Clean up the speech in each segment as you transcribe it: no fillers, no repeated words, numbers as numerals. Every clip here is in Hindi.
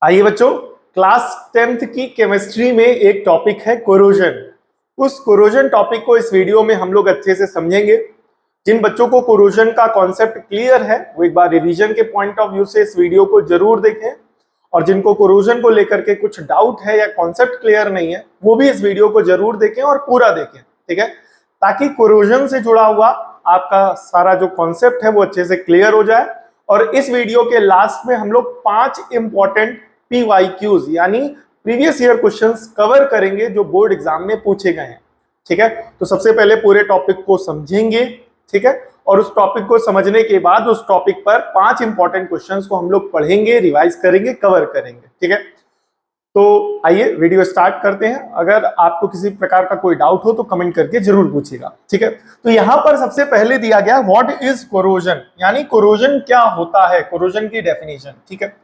आइए बच्चों, क्लास 10th की केमिस्ट्री में एक टॉपिक है कोरोजन। उस कोरोजन टॉपिक को इस वीडियो में हम लोग अच्छे से समझेंगे। जिन बच्चों को कोरोजन का कॉन्सेप्ट क्लियर है वो एक बार रिवीजन के पॉइंट ऑफ व्यू से इस वीडियो को जरूर देखें, और जिनको कोरोजन को लेकर के कुछ डाउट है या कॉन्सेप्ट क्लियर नहीं है वो भी इस वीडियो को जरूर देखें और पूरा देखें, ठीक है, ताकि कोरोजन से जुड़ा हुआ आपका सारा जो कॉन्सेप्ट है वो अच्छे से क्लियर हो जाए। और इस वीडियो के लास्ट में हम लोग 5 इंपॉर्टेंट PYQs यानी प्रीवियस ईयर क्वेश्चंस कवर करेंगे जो बोर्ड एग्जाम में पूछे गए हैं, ठीक है। तो सबसे पहले पूरे टॉपिक को समझेंगे, ठीक है, और उस टॉपिक को समझने के बाद उस टॉपिक पर 5 इंपॉर्टेंट क्वेश्चंस को हम लोग पढ़ेंगे, रिवाइज करेंगे, कवर करेंगे, ठीक है। तो आइए वीडियो स्टार्ट करते हैं। अगर आपको किसी प्रकार का कोई डाउट हो तो कमेंट करके जरूर पूछिएगा, ठीक है। तो यहाँ पर सबसे पहले दिया गया व्हाट इज कोरोजन, यानी कोरोजन क्या होता है, कोरोजन की डेफिनेशन, ठीक है।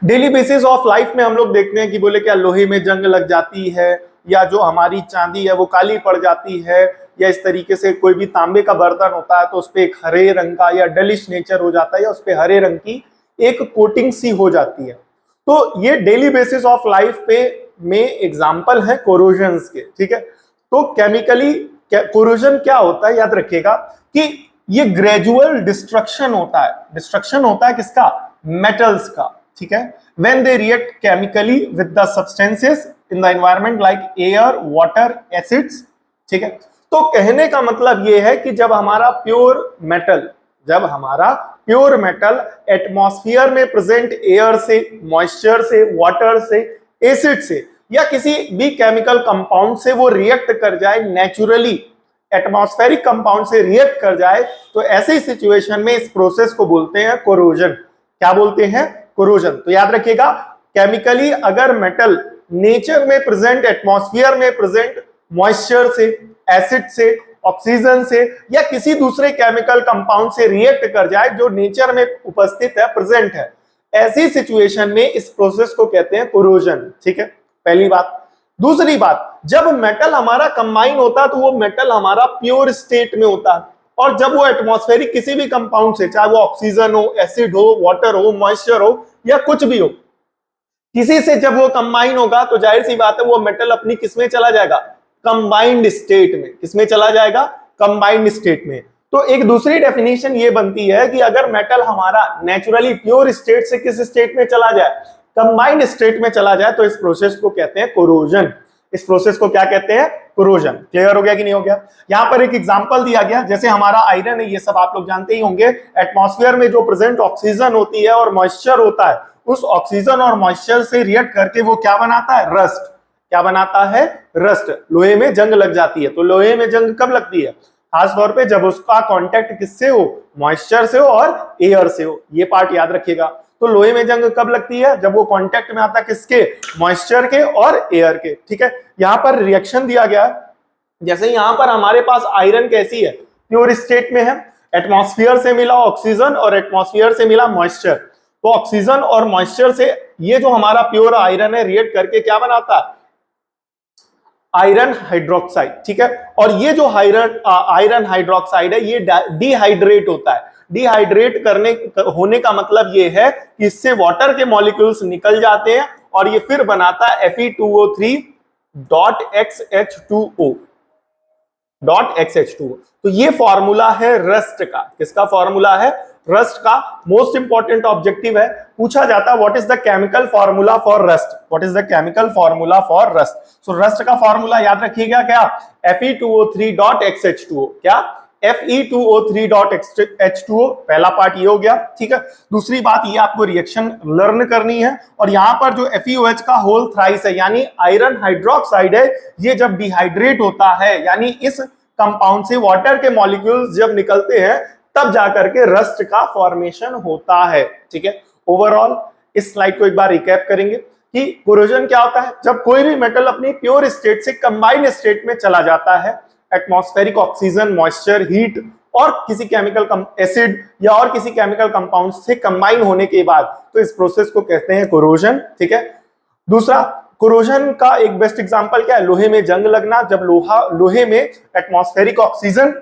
डेली बेसिस ऑफ लाइफ में हम लोग देखते हैं कि बोले क्या लोहे में जंग लग जाती है, या जो हमारी चांदी है वो काली पड़ जाती है, या इस तरीके से कोई भी तांबे का बर्तन होता है तो उस पे एक हरे रंग का या डलिश नेचर हो जाता है, या उस पे हरे रंग की एक कोटिंग सी हो जाती है। तो ये डेली बेसिस ऑफ लाइफ पे में एग्जाम्पल है कोरोजन्स के, ठीक है। तो केमिकली कोरोजन क्या होता है याद रखिएगा कि ये ग्रेजुअल डिस्ट्रक्शन होता है। डिस्ट्रक्शन होता है किसका? मेटल्स का, ठीक है। When they react chemically with the substances in the environment like air, water, acids, ठीक है। तो कहने का मतलब ये है कि जब हमारा प्योर मेटल एटमॉस्फेयर में प्रेजेंट एयर से, मॉइस्चर से, वाटर से, एसिड से या किसी भी केमिकल कंपाउंड से वो रिएक्ट कर जाए, नेचुरली एटमॉस्फेरिक कंपाउंड से रिएक्ट कर जाए, तो ऐसी सिचुएशन में इस प्रोसेस को बोलते हैं कोरोजन। क्या बोलते हैं? कोरोजन। तो याद रखिएगा, केमिकली अगर मेटल नेचर में प्रेजेंट, एटमॉस्फेयर में प्रेजेंट मॉइस्चर से, एसिड से, ऑक्सीजन से या किसी दूसरे केमिकल कंपाउंड से रिएक्ट कर जाए जो नेचर में उपस्थित है, प्रेजेंट है, ऐसी सिचुएशन में इस प्रोसेस को कहते हैं कोरोजन, ठीक है। पहली बात। दूसरी बात, जब मेटल हमारा कंबाइन होता है तो वो मेटल हमारा प्योर स्टेट में होता है, और जब वो एटमॉस्फेरिक किसी भी कंपाउंड से, चाहे वो ऑक्सीजन हो, एसिड हो, वाटर हो, मॉइस्चर हो या कुछ भी हो, किसी से जब वो कंबाइन होगा तो जाहिर सी बात है वो मेटल अपनी किसमें चला जाएगा? कंबाइंड स्टेट में। किसमें चला जाएगा? कंबाइंड स्टेट में। तो एक दूसरी डेफिनेशन ये बनती है कि अगर मेटल हमारा नेचुरली प्योर स्टेट से किस स्टेट में चला जाए? कंबाइंड स्टेट में चला जाए, तो इस प्रोसेस को कहते हैं कोरोजन। इस प्रोसेस को क्या कहते हैं? कोरोजन। क्लियर हो गया कि नहीं हो गया? यहां पर एक एग्जांपल दिया गया, जैसे हमारा आयरन है, ये सब आप लोग जानते ही होंगे। एटमॉस्फेयर में जो प्रेजेंट ऑक्सीजन होती है और मॉइस्चर होता है, उस ऑक्सीजन और मॉइस्चर से रिएक्ट करके वो क्या बनाता है? रस्ट। क्या बनाता है? रस्ट। लोहे में जंग लग जाती है। तो लोहे में जंग कब लगती है? खास तौर पे जब उसका कांटेक्ट किससे हो? मॉइस्चर से हो और एयर से हो। ये पार्ट याद रखिएगा। तो लोहे में जंग कब लगती है? जब वो कांटेक्ट में आता है किसके? मॉइस्चर के और एयर के, ठीक है। यहां पर रिएक्शन दिया गया, जैसे यहां पर हमारे पास आयरन कैसी है? प्योर स्टेट में है। एटमॉस्फेयर से मिला ऑक्सीजन और एटमॉस्फेयर से मिला मॉइस्चर, तो ऑक्सीजन और मॉइस्चर से ये जो हमारा प्योर आयरन है रिएक्ट करके क्या बनाता है? आयरन हाइड्रोक्साइड, ठीक है। और ये जो आयरन हाइड्रोक्साइड है ये डिहाइड्रेट होता है। डिहाइड्रेट होने का मतलब ये है कि इससे वाटर के मॉलिक्यूल्स निकल जाते हैं और ये फिर बनाता है Fe2O3.XH2O. तो ये फॉर्मूला है रस्ट का। किसका फॉर्मूला है? रस्ट का। मोस्ट इंपॉर्टेंट ऑब्जेक्टिव है, पूछा जाता है what is the chemical formula for rust. What is the chemical formula for rust? So rust का फॉर्मूला याद रखिएगा, क्या? Fe2O3.XH2O। क्या? Fe2O3.H2O। पहला पार्ट ये हो गया, ठीक है। दूसरी बात, ये आपको रिएक्शन लर्न करनी है, और यहां पर जो FeOH का होल थ्राइस है यानी आयरन हाइड्रोक्साइड है, ये जब डिहाइड्रेट होता है यानी इस कंपाउंड से वाटर के मॉलिक्यूल्स जब निकलते हैं तब जाकर के रस्ट का फॉर्मेशन होता है, ठीक है। ओवरऑल इस स्लाइड को एक बार रिकैप करेंगे कि कोरोजन क्या होता है? जब कोई भी मेटल अपनी प्योर स्टेट से कंबाइंड स्टेट में चला जाता है, एटमॉस्फेरिक ऑक्सीजन, मॉइस्चर, हीट और किसी केमिकल एसिड या और किसी केमिकल कंपाउंड से कंबाइन होने के बाद, तो इस प्रोसेस को कहते हैं कोरोजन, ठीक है। दूसरा, कोरोजन का एक बेस्ट एग्जांपल क्या है? लोहे में जंग लगना। जब लोहे में एटमॉस्फेरिक ऑक्सीजन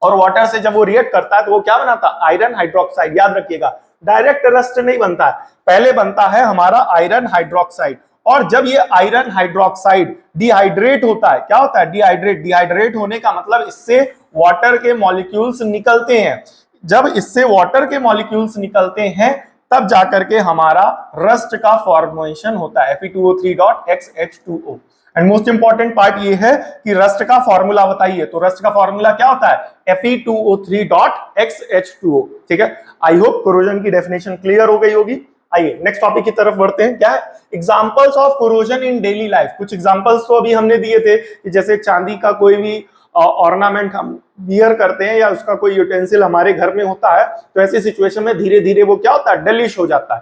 और वाटर से जब वो रिएक्ट करता है तो वो क्या बनाता है? Iron hydroxide. याद रखिएगा, डायरेक्ट रस्ट नहीं बनता है, पहले बनता है हमारा आयरन हाइड्रोक्साइड, और जब ये आयरन हाइड्रोक्साइड डिहाइड्रेट होता है, क्या होता है डिहाइड्रेट होने का मतलब इससे वाटर के मॉलिक्यूल्स निकलते हैं, जब इससे वाटर के मॉलिक्यूल्स निकलते हैं तब जाकर के हमारा रस्ट का फॉर्मेशन होता है Fe2O3.XH2O। And most important part ये है कि रस्ट का फॉर्मूला बताइए, तो रस्ट का फॉर्मूला क्या होता है Fe2O3.XH2O। ठीक है, आई होप कोरोजन की डेफिनेशन क्लियर हो गई होगी। आइए नेक्स्ट टॉपिक की तरफ बढ़ते हैं, क्या है examples of corrosion in daily life. कुछ एग्जांपल्स तो अभी हमने दिए थे कि जैसे चांदी का कोई भी ऑर्नामेंट हम वियर करते हैं या उसका कोई यूटेंसिल हमारे घर में होता है, तो ऐसी सिचुएशन में धीरे धीरे वो क्या होता है डलिश हो जाता है,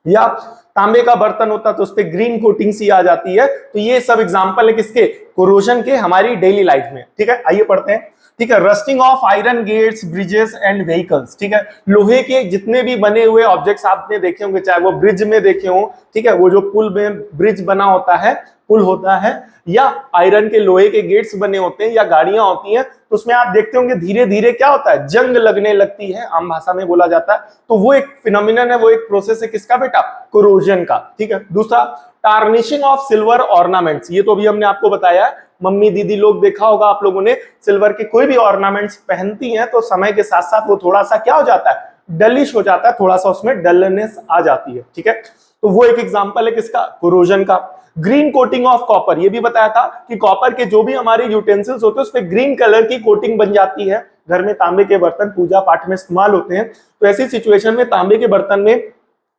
या तांबे का बर्तन होता है तो उस पर ग्रीन कोटिंग सी आ जाती है। तो ये सब एग्जांपल है किसके, कोरोजन के हमारी डेली लाइफ में। ठीक है, आइए पढ़ते हैं। ठीक है, rusting of iron gates, bridges and vehicles. ठीक है, लोहे के जितने भी बने हुए ऑब्जेक्ट्स आपने देखे होंगे, चाहे वो ब्रिज में देखे हो, ठीक है, वो जो पुल में ब्रिज बना होता है, पुल होता है, या आयरन के लोहे के गेट्स बने होते हैं, या गाड़ियां होती हैं, तो उसमें आप देखते होंगे धीरे धीरे क्या होता है जंग लगने लगती है, आम भाषा में बोला जाता है। तो वो एक फिनोमिनन है, वो एक प्रोसेस है किसका बेटा, कोरोजन का। ठीक है, दूसरा टार्निशिंग ऑफ सिल्वर ऑर्नामेंट्स, ये तो अभी हमने आपको बताया, मम्मी दीदी लोग देखा होगा आप लोगों ने, सिल्वर के कोई भी ऑर्नामेंट्स पहनती हैं तो समय के साथ साथ वो थोड़ा सा क्या हो जाता है डलिश हो जाता है, थोड़ा सा उसमें डलनेस आ जाती है। ठीक है, तो वो एक एग्जांपल है किसका, कोरोजन का। ग्रीन कोटिंग ऑफ कॉपर, ये भी बताया था कि कॉपर के जो भी हमारे यूटेंसिल्स होते हैं उसपे ग्रीन कलर की कोटिंग बन जाती है। घर में तांबे के बर्तन पूजा पाठ में इस्तेमाल होते हैं, तो ऐसी सिचुएशन में तांबे के बर्तन में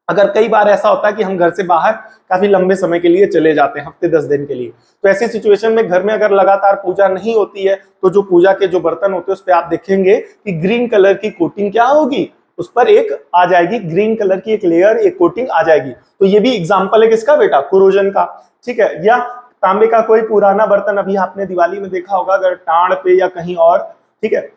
अगर कई बार ऐसा होता है कि हम घर से बाहर काफी लंबे समय के लिए चले जाते हैं, हफ्ते 10 दिन के लिए, तो ऐसी सिचुएशन में घर में अगर लगातार पूजा नहीं होती है तो जो पूजा के जो बर्तन होते हैं उस पर आप देखेंगे कि ग्रीन कलर की कोटिंग क्या होगी, उस पर एक आ जाएगी, ग्रीन कलर की एक लेयर, एक कोटिंग आ जाएगी। तो ये भी एग्जांपल है किसका बेटा, कोरोजन का। ठीक है, या तांबे का कोई पुराना बर्तन अभी आपने दिवाली में देखा होगा, अगर टाण पे या कहीं और, ठीक है,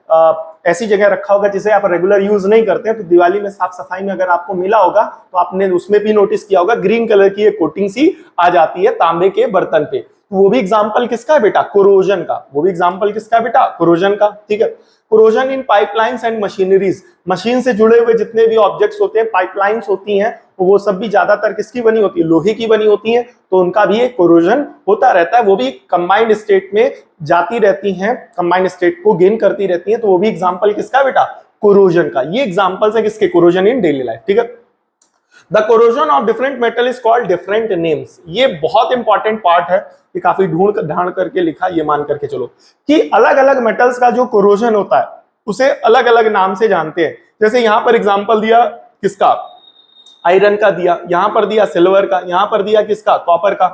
ऐसी जगह रखा होगा जिसे आप रेगुलर यूज नहीं करते हैं, तो दिवाली में साफ सफाई में अगर आपको मिला होगा तो आपने उसमें भी नोटिस किया होगा ग्रीन कलर की एक कोटिंग सी आ जाती है तांबे के बर्तन पे। वो भी एग्जांपल किसका है बेटा, कोरोजन का। वो भी एग्जांपल किसका बेटा, कोरोजन का। ठीक है, corrosion in pipelines and machineries, machine से जुड़े हुए जितने भी ऑब्जेक्ट्स होते हैं, पाइपलाइंस होती हैं, वो सब भी ज्यादातर किसकी बनी होती है, लोहे की बनी होती है, तो उनका भी एक कोरोजन होता रहता है, वो भी कंबाइंड स्टेट में जाती रहती हैं, कंबाइंड स्टेट को गेन करती रहती हैं, तो वो भी एग्जांपल किसका बेटा, कोरोजन का। ये एग्जांपल्स है किसके, कोरोजन इन डेली लाइफ। ठीक है, the corrosion of different metal is called different names. ये बहुत इंपॉर्टेंट पार्ट है, ये काफी ढांड करके लिखा, ये मान करके चलो कि अलग अलग मेटल्स का जो कोरोजन होता है उसे अलग अलग नाम से जानते हैं। जैसे यहां पर एग्जांपल दिया किसका, आयरन का दिया, यहां पर दिया सिल्वर का, यहां पर दिया किसका, कॉपर का।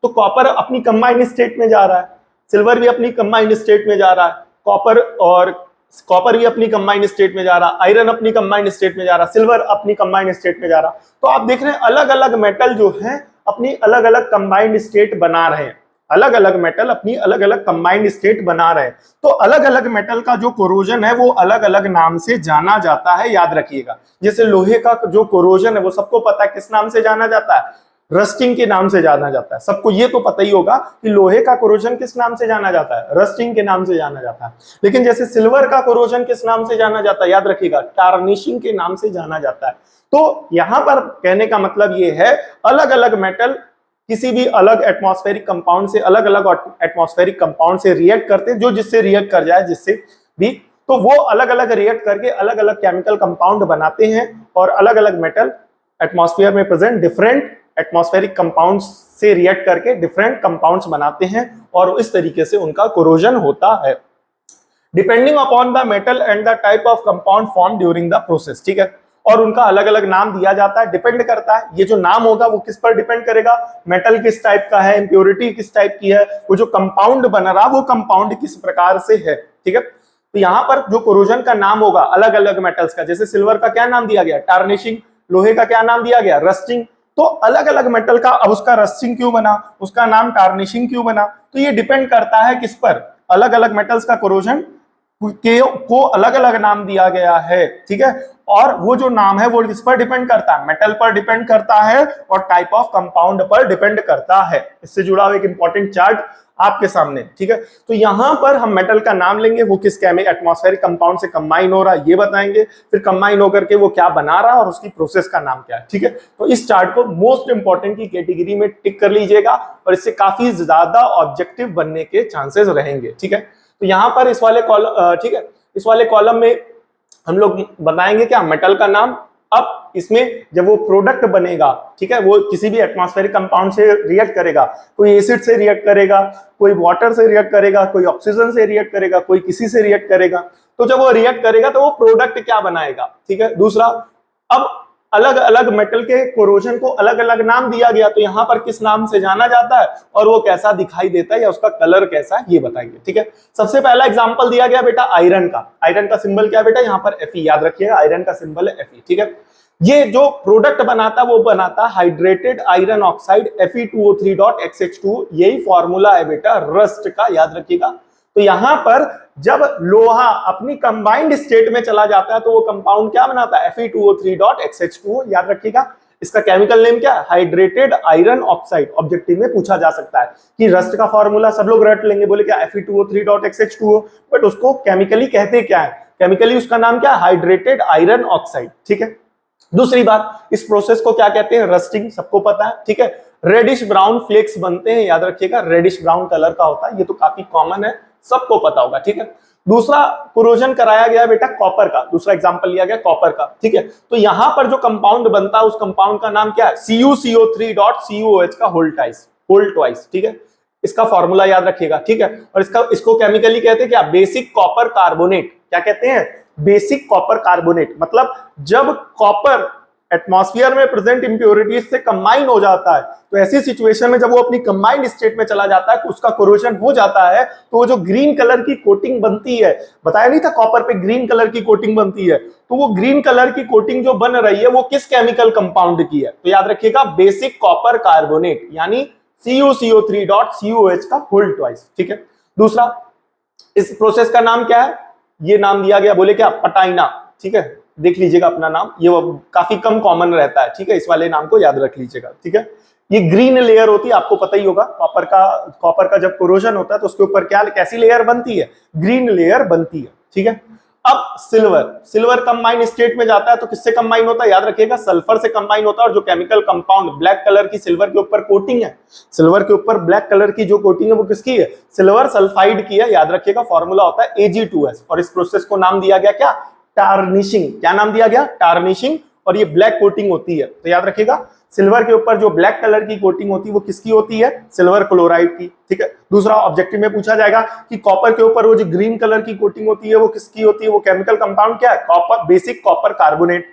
तो कॉपर अपनी कंबाइंड स्टेट में जा रहा है, सिल्वर भी अपनी कंबाइंड स्टेट में जा रहा है, कॉपर भी अपनी कंबाइंड स्टेट में जा रहा, आयरन अपनी कंबाइंड स्टेट में जा रहा, सिल्वर अपनी कंबाइंड स्टेट में जा रहा। तो आप देख रहे हैं अलग अलग मेटल जो है अपनी अलग अलग कंबाइंड स्टेट बना रहे हैं, अलग अलग मेटल अपनी अलग अलग कंबाइंड स्टेट बना रहे हैं। तो अलग अलग मेटल का जो कोरोजन है वो अलग अलग नाम से जाना जाता है, याद रखिएगा। जैसे लोहे का जो कोरोजन है वो सबको पता है किस नाम से जाना जाता है, रस्टिंग के नाम से जाना जाता है। सबको ये तो पता ही होगा कि लोहे का कोरोजन किस नाम से जाना जाता है, रस्टिंग के नाम से जाना जाता है। लेकिन जैसे सिल्वर का कोरोजन किस नाम से जाना जाता है, याद रखिएगा, टार्निशिंग के नाम से जाना जाता है। तो यहां पर कहने का मतलब ये है अलग अलग मेटल किसी भी अलग एटमॉस्फेरिक कंपाउंड से, अलग अलग एटमॉस्फेरिक कंपाउंड से रिएक्ट करते हैं, जो जिससे रिएक्ट कर जाए, जिससे भी, तो वो अलग अलग रिएक्ट करके अलग अलग केमिकल कंपाउंड बनाते हैं, और अलग अलग मेटल एटमॉस्फेयर में प्रेजेंट डिफरेंट एटमॉस्फेरिक कंपाउंड्स से रिएक्ट करके डिफरेंट कंपाउंड्स बनाते हैं, और इस तरीके से उनका कोरोजन होता है, depending upon the metal and the type of compound form during the process. ठीक है, और उनका अलग अलग नाम दिया जाता है, डिपेंड करता है, ये जो नाम होगा वो किस पर डिपेंड करेगा, मेटल किस टाइप का है, इंप्योरिटी किस टाइप की है, वो जो कंपाउंड बन रहा वो कंपाउंड किस प्रकार से है। ठीक है, तो यहाँ पर जो कोरोजन का नाम होगा अलग अलग मेटल्स का, जैसे सिल्वर का क्या नाम दिया गया, टार्निशिंग, लोहे का क्या नाम दिया गया, रस्टिंग। तो अलग अलग मेटल का अब उसका रस्टिंग क्यों बना, उसका नाम टार्निशिंग क्यों बना, तो ये डिपेंड करता है किस पर, अलग अलग मेटल्स का कोरोजन को अलग अलग नाम दिया गया है, ठीक है। और वो जो नाम है वो किस पर डिपेंड करता है, मेटल पर डिपेंड करता है और टाइप ऑफ कंपाउंड पर डिपेंड करता है। इससे जुड़ा हुआ एक इंपॉर्टेंट चार्ट आपके सामने, ठीक है। तो यहां पर हम मेटल का नाम लेंगे, वो किस एटमॉस्फेरिक कंपाउंड से कंबाइन हो रहा है ये बताएंगे, फिर कंबाइन होकर के वो क्या बना रहा है और उसकी प्रोसेस का नाम क्या है, ठीक है। तो इस चार्ट को मोस्ट इंपॉर्टेंट की कैटेगरी में टिक कर लीजिएगा और इससे काफी ज्यादा ऑब्जेक्टिव बनने के चांसेस रहेंगे, ठीक है। तो यहां पर इस वाले कॉलम, ठीक है, इस वाले कॉलम में हम लोग बताएंगे क्या, मेटल का नाम। अब इसमें जब वो प्रोडक्ट बनेगा, ठीक है, वो किसी भी एटमॉस्फेरिक कंपाउंड से रिएक्ट करेगा, कोई एसिड से रिएक्ट करेगा, कोई वाटर से रिएक्ट करेगा, कोई ऑक्सीजन से रिएक्ट करेगा, कोई किसी से रिएक्ट करेगा। तो जब वो रिएक्ट करेगा तो वो प्रोडक्ट क्या बनाएगा, ठीक है। दूसरा, अब अलग अलग मेटल के कोरोजन को अलग अलग नाम दिया गया, तो यहां पर किस नाम से जाना जाता है और वो कैसा दिखाई देता है या उसका कलर कैसा है ये बताएंगे, ठीक है। सबसे पहला एग्जांपल दिया गया बेटा आयरन का। आयरन का सिंबल क्या है बेटा, यहां पर Fe, याद रखिएगा आयरन का सिंबल है Fe, ठीक है। ये जो प्रोडक्ट बनाता है वो बनाता हाइड्रेटेड आयरन ऑक्साइड Fe2O3.XH2, यही फॉर्मूला है बेटा रस्ट का, याद रखिएगा। तो यहां पर जब लोहा अपनी कंबाइंड स्टेट में चला जाता है तो वो कंपाउंड क्या बनाता है, Fe2O3.XH2, याद रखिएगा। इसका केमिकल नेम क्या है, हाइड्रेटेड आयरन ऑक्साइड। ऑब्जेक्टिव में पूछा जा सकता है कि रस्ट का फॉर्मूला सब लोग रट लेंगे, बोले क्या Fe2O3.XH2, बट उसको केमिकली कहते क्या है, केमिकली उसका नाम क्या है, हाइड्रेटेड आयरन ऑक्साइड, ठीक है। दूसरी बात, इस प्रोसेस को क्या कहते हैं, रस्टिंग, सबको पता है, ठीक है। रेडिश ब्राउन फ्लेक्स बनते हैं, याद रखिएगा, रेडिश ब्राउन कलर का होता है, ये तो काफी कॉमन है, सबको पता होगा, ठीक है। दूसरा कोरोजन कराया गया बेटा कॉपर का, दूसरा एग्जांपल लिया गया कॉपर का, ठीक है। तो यहां पर जो कंपाउंड बनता है उस कंपाउंड का नाम क्या है, CuCO3.CuOH का होल ट्वाइस, ठीक है। इसका फॉर्मूला याद रखिएगा, ठीक है। और इसको केमिकली कहते हैं क्या, बेसिक कॉपर कार्बोनेट। क्या कहते हैं, बेसिक कॉपर कार्बोनेट। मतलब जब कॉपर एटमॉस्फेयर में प्रेजेंट इंप्योरिटीज से कंबाइन हो जाता है तो ऐसी सिचुएशन में जब वो अपनी कंबाइंड स्टेट में चला जाता है, उसका कोरोजन हो जाता है, तो वो जो ग्रीन कलर की कोटिंग बनती है, बताया नहीं था कॉपर पे ग्रीन कलर की कोटिंग बनती है, तो वो ग्रीन कलर की कोटिंग जो बन रही है वो किस केमिकल कंपाउंड की है, तो याद रखिएगा बेसिक कॉपर कार्बोनेट, यानी CuCO3.CuOH का होल ट्वाइस, ठीक है। दूसरा, इस प्रोसेस का नाम क्या है, ये नाम दिया गया, बोले क्या, पटाइना, ठीक है। देख लीजिएगा अपना नाम, ये काफी कम कॉमन रहता है, ठीक है, इस वाले नाम को याद रख लीजिएगा, ठीक है। ये ग्रीन लेयर होती है, आपको पता ही होगा, कॉपर का जब कोरोजन होता है तो उसके ऊपर क्या, कैसी लेयर बनती है, ग्रीन लेयर बनती है, ठीक है। अब सिल्वर कंबाइन स्टेट में जाता है तो किससे कंबाइन होता है, याद रखिएगा सल्फर से कंबाइन होता है। और जो केमिकल कंपाउंड ब्लैक कलर की सिल्वर के ऊपर कोटिंग है, सिल्वर के ऊपर ब्लैक कलर की जो कोटिंग है वो किसकी है, सिल्वर सल्फाइड की है, याद रखिएगा फॉर्मूला होता है Ag2S। और इस प्रोसेस को नाम दिया गया क्या, टार्निशिंग। क्या नाम दिया गया, टार्निशिंग। और ये ब्लैक कोटिंग होती है, तो याद रखिएगा सिल्वर के ऊपर जो ब्लैक कलर की कोटिंग होती है वो किसकी होती है, सिल्वर क्लोराइड की, ठीक है। दूसरा, ऑब्जेक्टिव में पूछा जाएगा कि कॉपर के ऊपर वो जो ग्रीन कलर की कोटिंग होती है वो किसकी होती है, वो केमिकल कंपाउंड क्या है, कॉपर, बेसिक कॉपर कार्बोनेट,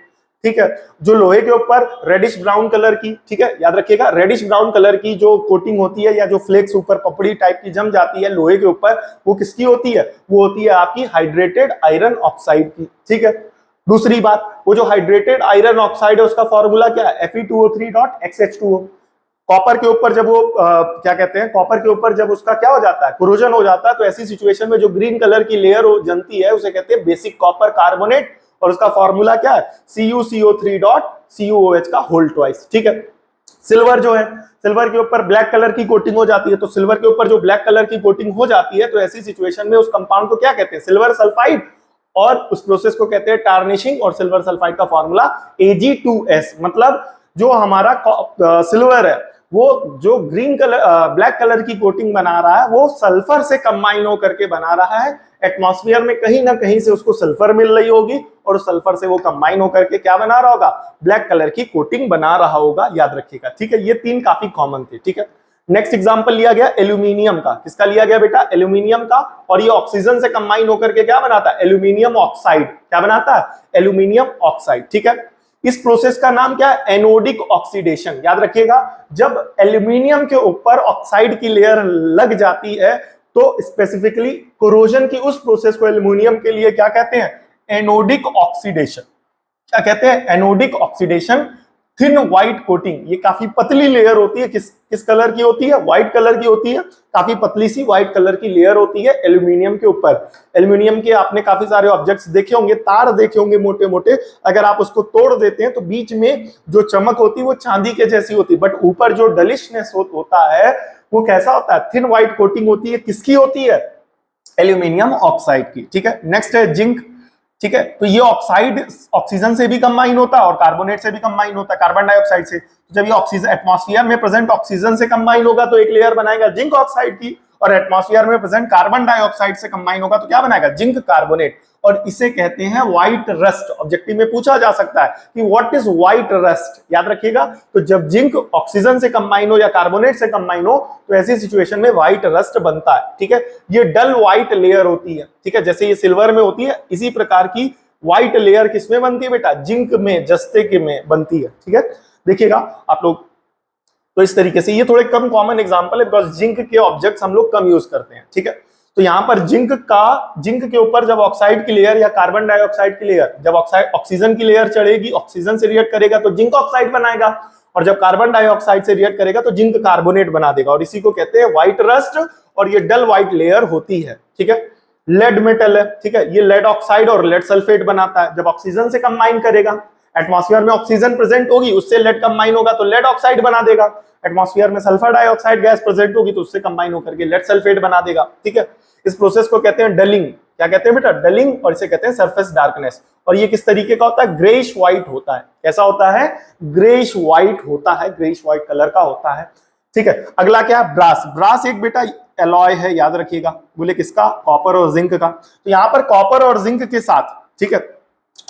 ठीक है। जो लोहे के ऊपर रेडिश ब्राउन कलर की, ठीक है, याद रखिएगा रेडिश ब्राउन कलर की जो कोटिंग होती है या जो फ्लेक्स ऊपर पपड़ी टाइप की जम जाती है लोहे के ऊपर, वो किसकी होती है, वो होती है आपकी हाइड्रेटेड आयरन ऑक्साइड की, ठीक है। दूसरी बात, वो जो हाइड्रेटेड आयरन ऑक्साइड है उसका फॉर्मूला क्या है, Fe2O3.XH2O। कॉपर के ऊपर जब वो क्या कहते हैं, कॉपर के ऊपर जब उसका क्या हो जाता है, कोरोजन हो जाता है, तो ऐसी सिचुएशन में जो ग्रीन कलर की लेयर जनती है उसे कहते हैं बेसिक कॉपर कार्बोनेट। और उसका फॉर्मूला क्या है, CuCO3.CuOH का होल ट्वाइस, ठीक है। सिल्वर जो है, सिल्वर के ऊपर ब्लैक कलर की कोटिंग हो जाती है, तो सिल्वर के ऊपर जो ब्लैक कलर की कोटिंग हो जाती है तो ऐसी सिचुएशन में उस कंपाउंड को क्या कहते हैं, सिल्वर सल्फाइड। और उस प्रोसेस को कहते हैं टार्निशिंग। और सिल्वर सल्फाइड का फॉर्मूला Ag2S। मतलब जो हमारा सिल्वर है वो जो ग्रीन कलर ब्लैक कलर की कोटिंग बना रहा है वो सल्फर से कंबाइन होकर के बना रहा है। एटमॉस्फेयर में कहीं ना कहीं से उसको सल्फर मिल रही होगी और सल्फर से वो कंबाइन होकर के क्या बना रहा होगा, ब्लैक कलर की कोटिंग बना रहा होगा, याद रखिएगा, ठीक है। ये तीन काफी कॉमन थे, ठीक है। नेक्स्ट एग्जांपल लिया गया एल्यूमिनियम का। किसका लिया गया बेटा, एल्यूमिनियम का। और ये ऑक्सीजन से कंबाइन होकर के क्या बनाता है, एल्यूमिनियम ऑक्साइड। क्या बनाता है, एल्यूमिनियम ऑक्साइड, ठीक है। इस प्रोसेस का नाम क्या है, एनोडिक ऑक्सीडेशन। याद रखिएगा जब एल्यूमिनियम के ऊपर ऑक्साइड की लेयर लग जाती है तो स्पेसिफिकली कोरोजन की उस प्रोसेस को एल्यूमिनियम के लिए क्या कहते हैं, एनोडिक ऑक्सीडेशन। क्या कहते हैं, anodic oxidation. Thin white coating, ये काफी पतली लेयर होती है, किस कलर की होती है, व्हाइट कलर की होती है, काफी पतली सी व्हाइट कलर की लेयर होती है एल्यूमिनियम के ऊपर। एल्यूमिनियम के आपने काफी सारे ऑब्जेक्ट्स देखे होंगे, तार देखे होंगे मोटे मोटे, अगर आप उसको तोड़ देते हैं तो बीच में जो चमक होती है वो चांदी के जैसी होती है, बट ऊपर जो डलिशनेस होता है वो कैसा होता है, थिन व्हाइट कोटिंग होती है, किसकी होती है, एल्यूमिनियम ऑक्साइड की। ठीक है, नेक्स्ट है जिंक। ठीक है, तो ये ऑक्साइड ऑक्सीजन से भी कंबाइन होता है और कार्बोनेट से भी कंबाइन होता है, कार्बन डाइऑक्साइड से। जब ये ऑक्सीजन एटमॉस्फेयर में प्रेजेंट ऑक्सीजन से कंबाइन होगा तो एक लेयर बनाएगा जिंक ऑक्साइड की, और एटमॉस्फेयर में प्रेजेंट कार्बन डाइऑक्साइड से कंबाइन होगा तो क्या बनाएगा, जिंक कार्बोनेट, और इसे कहते हैं व्हाइट रस्ट। ऑब्जेक्टिव में पूछा जा सकता है कि व्हाट इज व्हाइट रस्ट, याद रखिएगा। तो जब जिंक ऑक्सीजन से कंबाइन हो या कार्बोनेट से कंबाइन हो तो ऐसी सिचुएशन में व्हाइट रस्ट बनता है। ठीक है, ये डल व्हाइट लेयर होती है। ठीक है, जैसे ये सिल्वर में होती है, इसी प्रकार की व्हाइट लेयर किसमें बनती है बेटा, जिंक में, जस्ते के में बनती है। ठीक है, देखिएगा आप लोग, तो इस तरीके से ये थोड़े कम कॉमन एग्जांपल है बिकॉज जिंक के ऑब्जेक्ट्स हम लोग कम यूज करते हैं। ठीक है, तो यहां पर जिंक के ऊपर जब ऑक्साइड की लेयर या कार्बन डाइऑक्साइड की लेयर, जब ऑक्सीजन की लेयर चढ़ेगी, ऑक्सीजन से रिएक्ट करेगा तो जिंक ऑक्साइड बनाएगा, और जब कार्बन डाइऑक्साइड से रिएक्ट करेगा तो जिंक कार्बोनेट बना देगा, और इसी को कहते हैं व्हाइट रस्ट, और ये डल व्हाइट लेयर होती है। ठीक है, लेड मेटल है। ठीक है, ये लेड ऑक्साइड और लेड सल्फेट बनाता है, जब ऑक्सीजन से कंबाइन करेगा, एटमॉस्फेयर में ऑक्सीजन प्रेजेंट होगी, उससे लेड कंबाइन होगा तो लेड ऑक्साइड बना देगा, एटमॉस्फेयर में सल्फर डाइऑक्साइड गैस प्रेजेंट होगी तो उससे कंबाइन होकर के लेड सल्फेट बना देगा। ठीक है, इस प्रोसेस को कहते हैं डलिंग। क्या कहते हैं बेटा, डलिंग, और इसे कहते हैं सरफेस डार्कनेस। और ये किस तरीके का होता है, ग्रेइश व्हाइट होता है। कैसा होता है, ग्रेइश व्हाइट होता है, ग्रेइश व्हाइट कलर का होता है। ठीक है, अगला क्या, ब्रास। ब्रास एक बेटा एलॉय है, याद रखिएगा। बोले किसका, कॉपर और जिंक का। तो यहां पर कॉपर और जिंक के साथ, ठीक है,